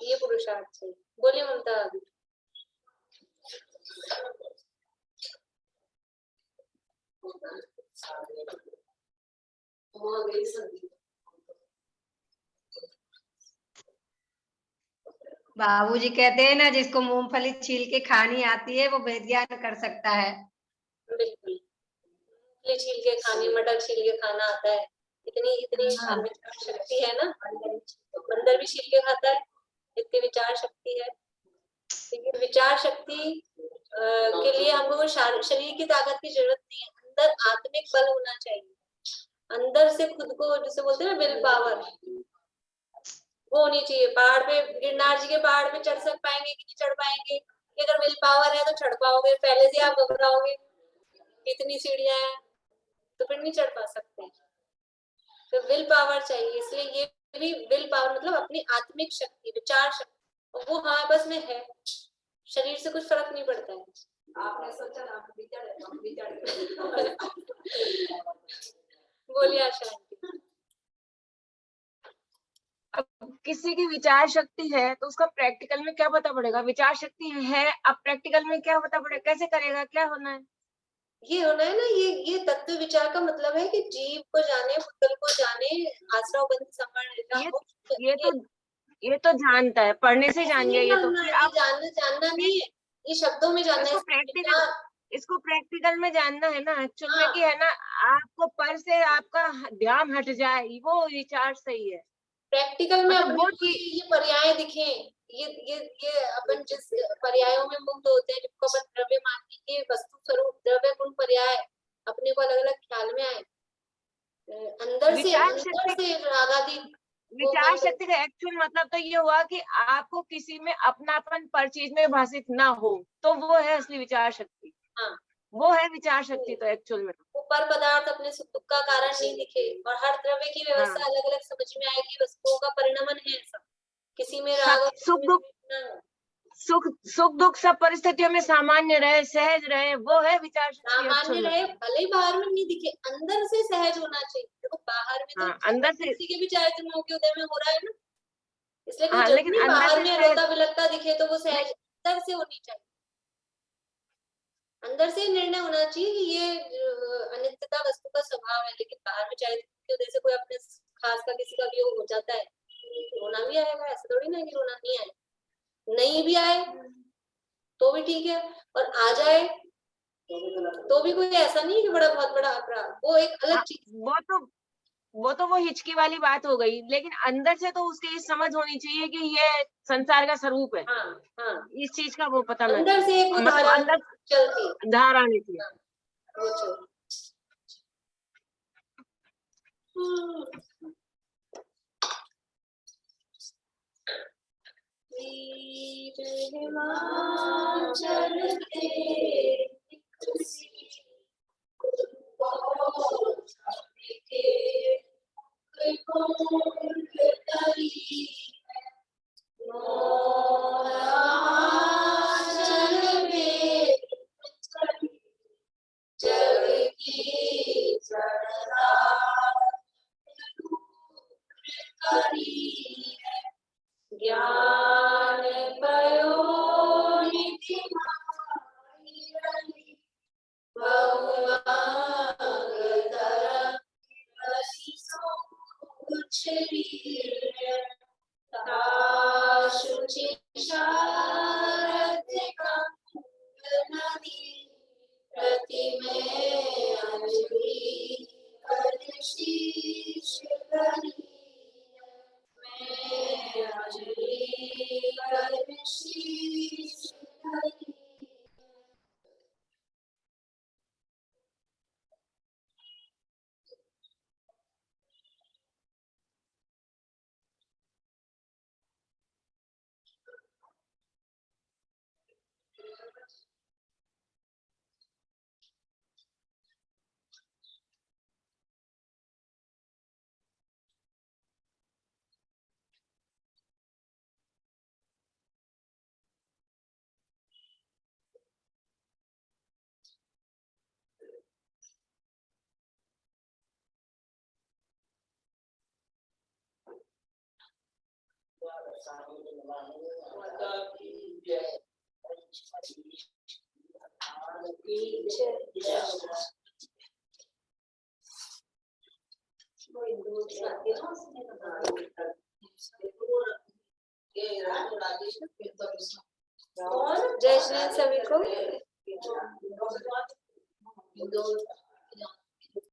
ये पुरुषार्थ चाहिए। बोलिए ममता अभी। बाबूजी कहते हैं ना, जिसको मूंगफली छील के खानी आती है वो वेद ज्ञान कर सकता है। बिल्कुल, मूंगफली छील के खानी, मटर छील के खाना आता है, इतनी इतनी विचार शक्ति है ना। बंदर भी छील के खाता है, इतनी विचार शक्ति है। लेकिन विचार शक्ति के लिए हमको शरीर की ताकत की जरूरत नहीं है, अंदर आत्मिक बल होना चाहिए, अंदर से खुद को, जिसे बोलते हैं ना विल पावर, वो होनी चाहिए। पहाड़ पे, गिरनार जी के पहाड़ पे चढ़ पाएंगे कि नहीं चढ़ पाएंगे? अगर विल पावर है तो चढ़ पाओगे, पहले से आप घबराओगे कितनी सीढ़ियां हैं तो फिर नहीं चढ़ पा सकते। तो विल पावर चाहिए, इसलिए ये भी विल पावर मतलब अपनी आत्मिक शक्ति, विचार शक्ति, और वो हमारे बस में है, शरीर से कुछ फर्क नहीं पड़ता है। आपने सोचा ना आप विचार बोलिए आशा आंटी। अब किसी की विचार शक्ति है तो उसका प्रैक्टिकल में क्या पता पड़ेगा? विचार शक्ति है, अब प्रैक्टिकल में क्या पता पड़ेगा, कैसे करेगा, क्या होना है? ये होना है ना, ये तत्व विचार का मतलब है कि जीव को जाने, पुतल को जाने, आश्रव बंध संवरण, ये तो जानता है, पढ़ने से जान गया। नहीं ये तो जानना, फिर ये आप जानना नहीं है, ये शब्दों में जानना है। इसको प्रैक्टिकल में जानना है ना एक्चुअल में, हाँ। कि है ना, आपको पर से आपका ध्यान हट जाए, वो विचार सही है। प्रैक्टिकल में मतलब अपने वो को ये पर्याय दिखे, ये अपन जिस पर्यायों में मुक्त होते हैं, जिनको अपन द्रव्य मानने के वस्तु स्वरूप, द्रव्य गुण पर्याय अपने को अलग अलग ख्याल में आए, अंदर से रागादि विचार शक्ति का एक्चुअल मतलब तो ये हुआ कि आपको किसी में अपनापन पर चीज में भाषित ना हो, तो वो है असली विचार शक्ति। हाँ, वो है विचार शक्ति तो एक्चुअल में। ऊपर पदार्थ अपने सुख दुख का कारण नहीं दिखे, और हर द्रव्य की व्यवस्था अलग अलग समझ में आएगी, वस्तुओं का परिणमन है ऐसा, किसी में राग और सुख दुख, सुख दुख सब परिस्थितियों में सामान्य रहे, सहज रहे, वो है विचार शक्ति। सामान्य रहे, भले ही बाहर में नहीं दिखे, अंदर से सहज होना चाहिए। देखो बाहर में तो अंदर से किसी के भी चैतन्यों के उदय में हो रहा है ना, इसलिए कोई लेकिन जरूरी अंदर बाहर से में रोता बिलकता दिखे तो वो सहज अंदर से होनी चाहिए। अंदर से निर्णय होना चाहिए कि ये अनित्यता वस्तु का स्वभाव है, लेकिन बाहर में चाहे के उदय से कोई अपने खास का किसी का वियोग हो जाता है, रोना भी आएगा, ऐसा थोड़ी ना कि रोना नहीं आए, नहीं भी आए तो भी ठीक है, और आ जाए तो भी कोई ऐसा नहीं कि बड़ा बहुत बड़ा अपराध, वो एक अलग चीज। वो हिचकी वाली बात हो गई, लेकिन अंदर से तो उसकी ये समझ होनी चाहिए कि ये संसार का स्वरूप है। हाँ, हाँ। इस चीज का वो पता अंदर से एक मतलब अंदर चलती धारा आनी चाहिए। वो चलती। हिमाचल के ज्ञान पयो निधि जय श्री सभी को।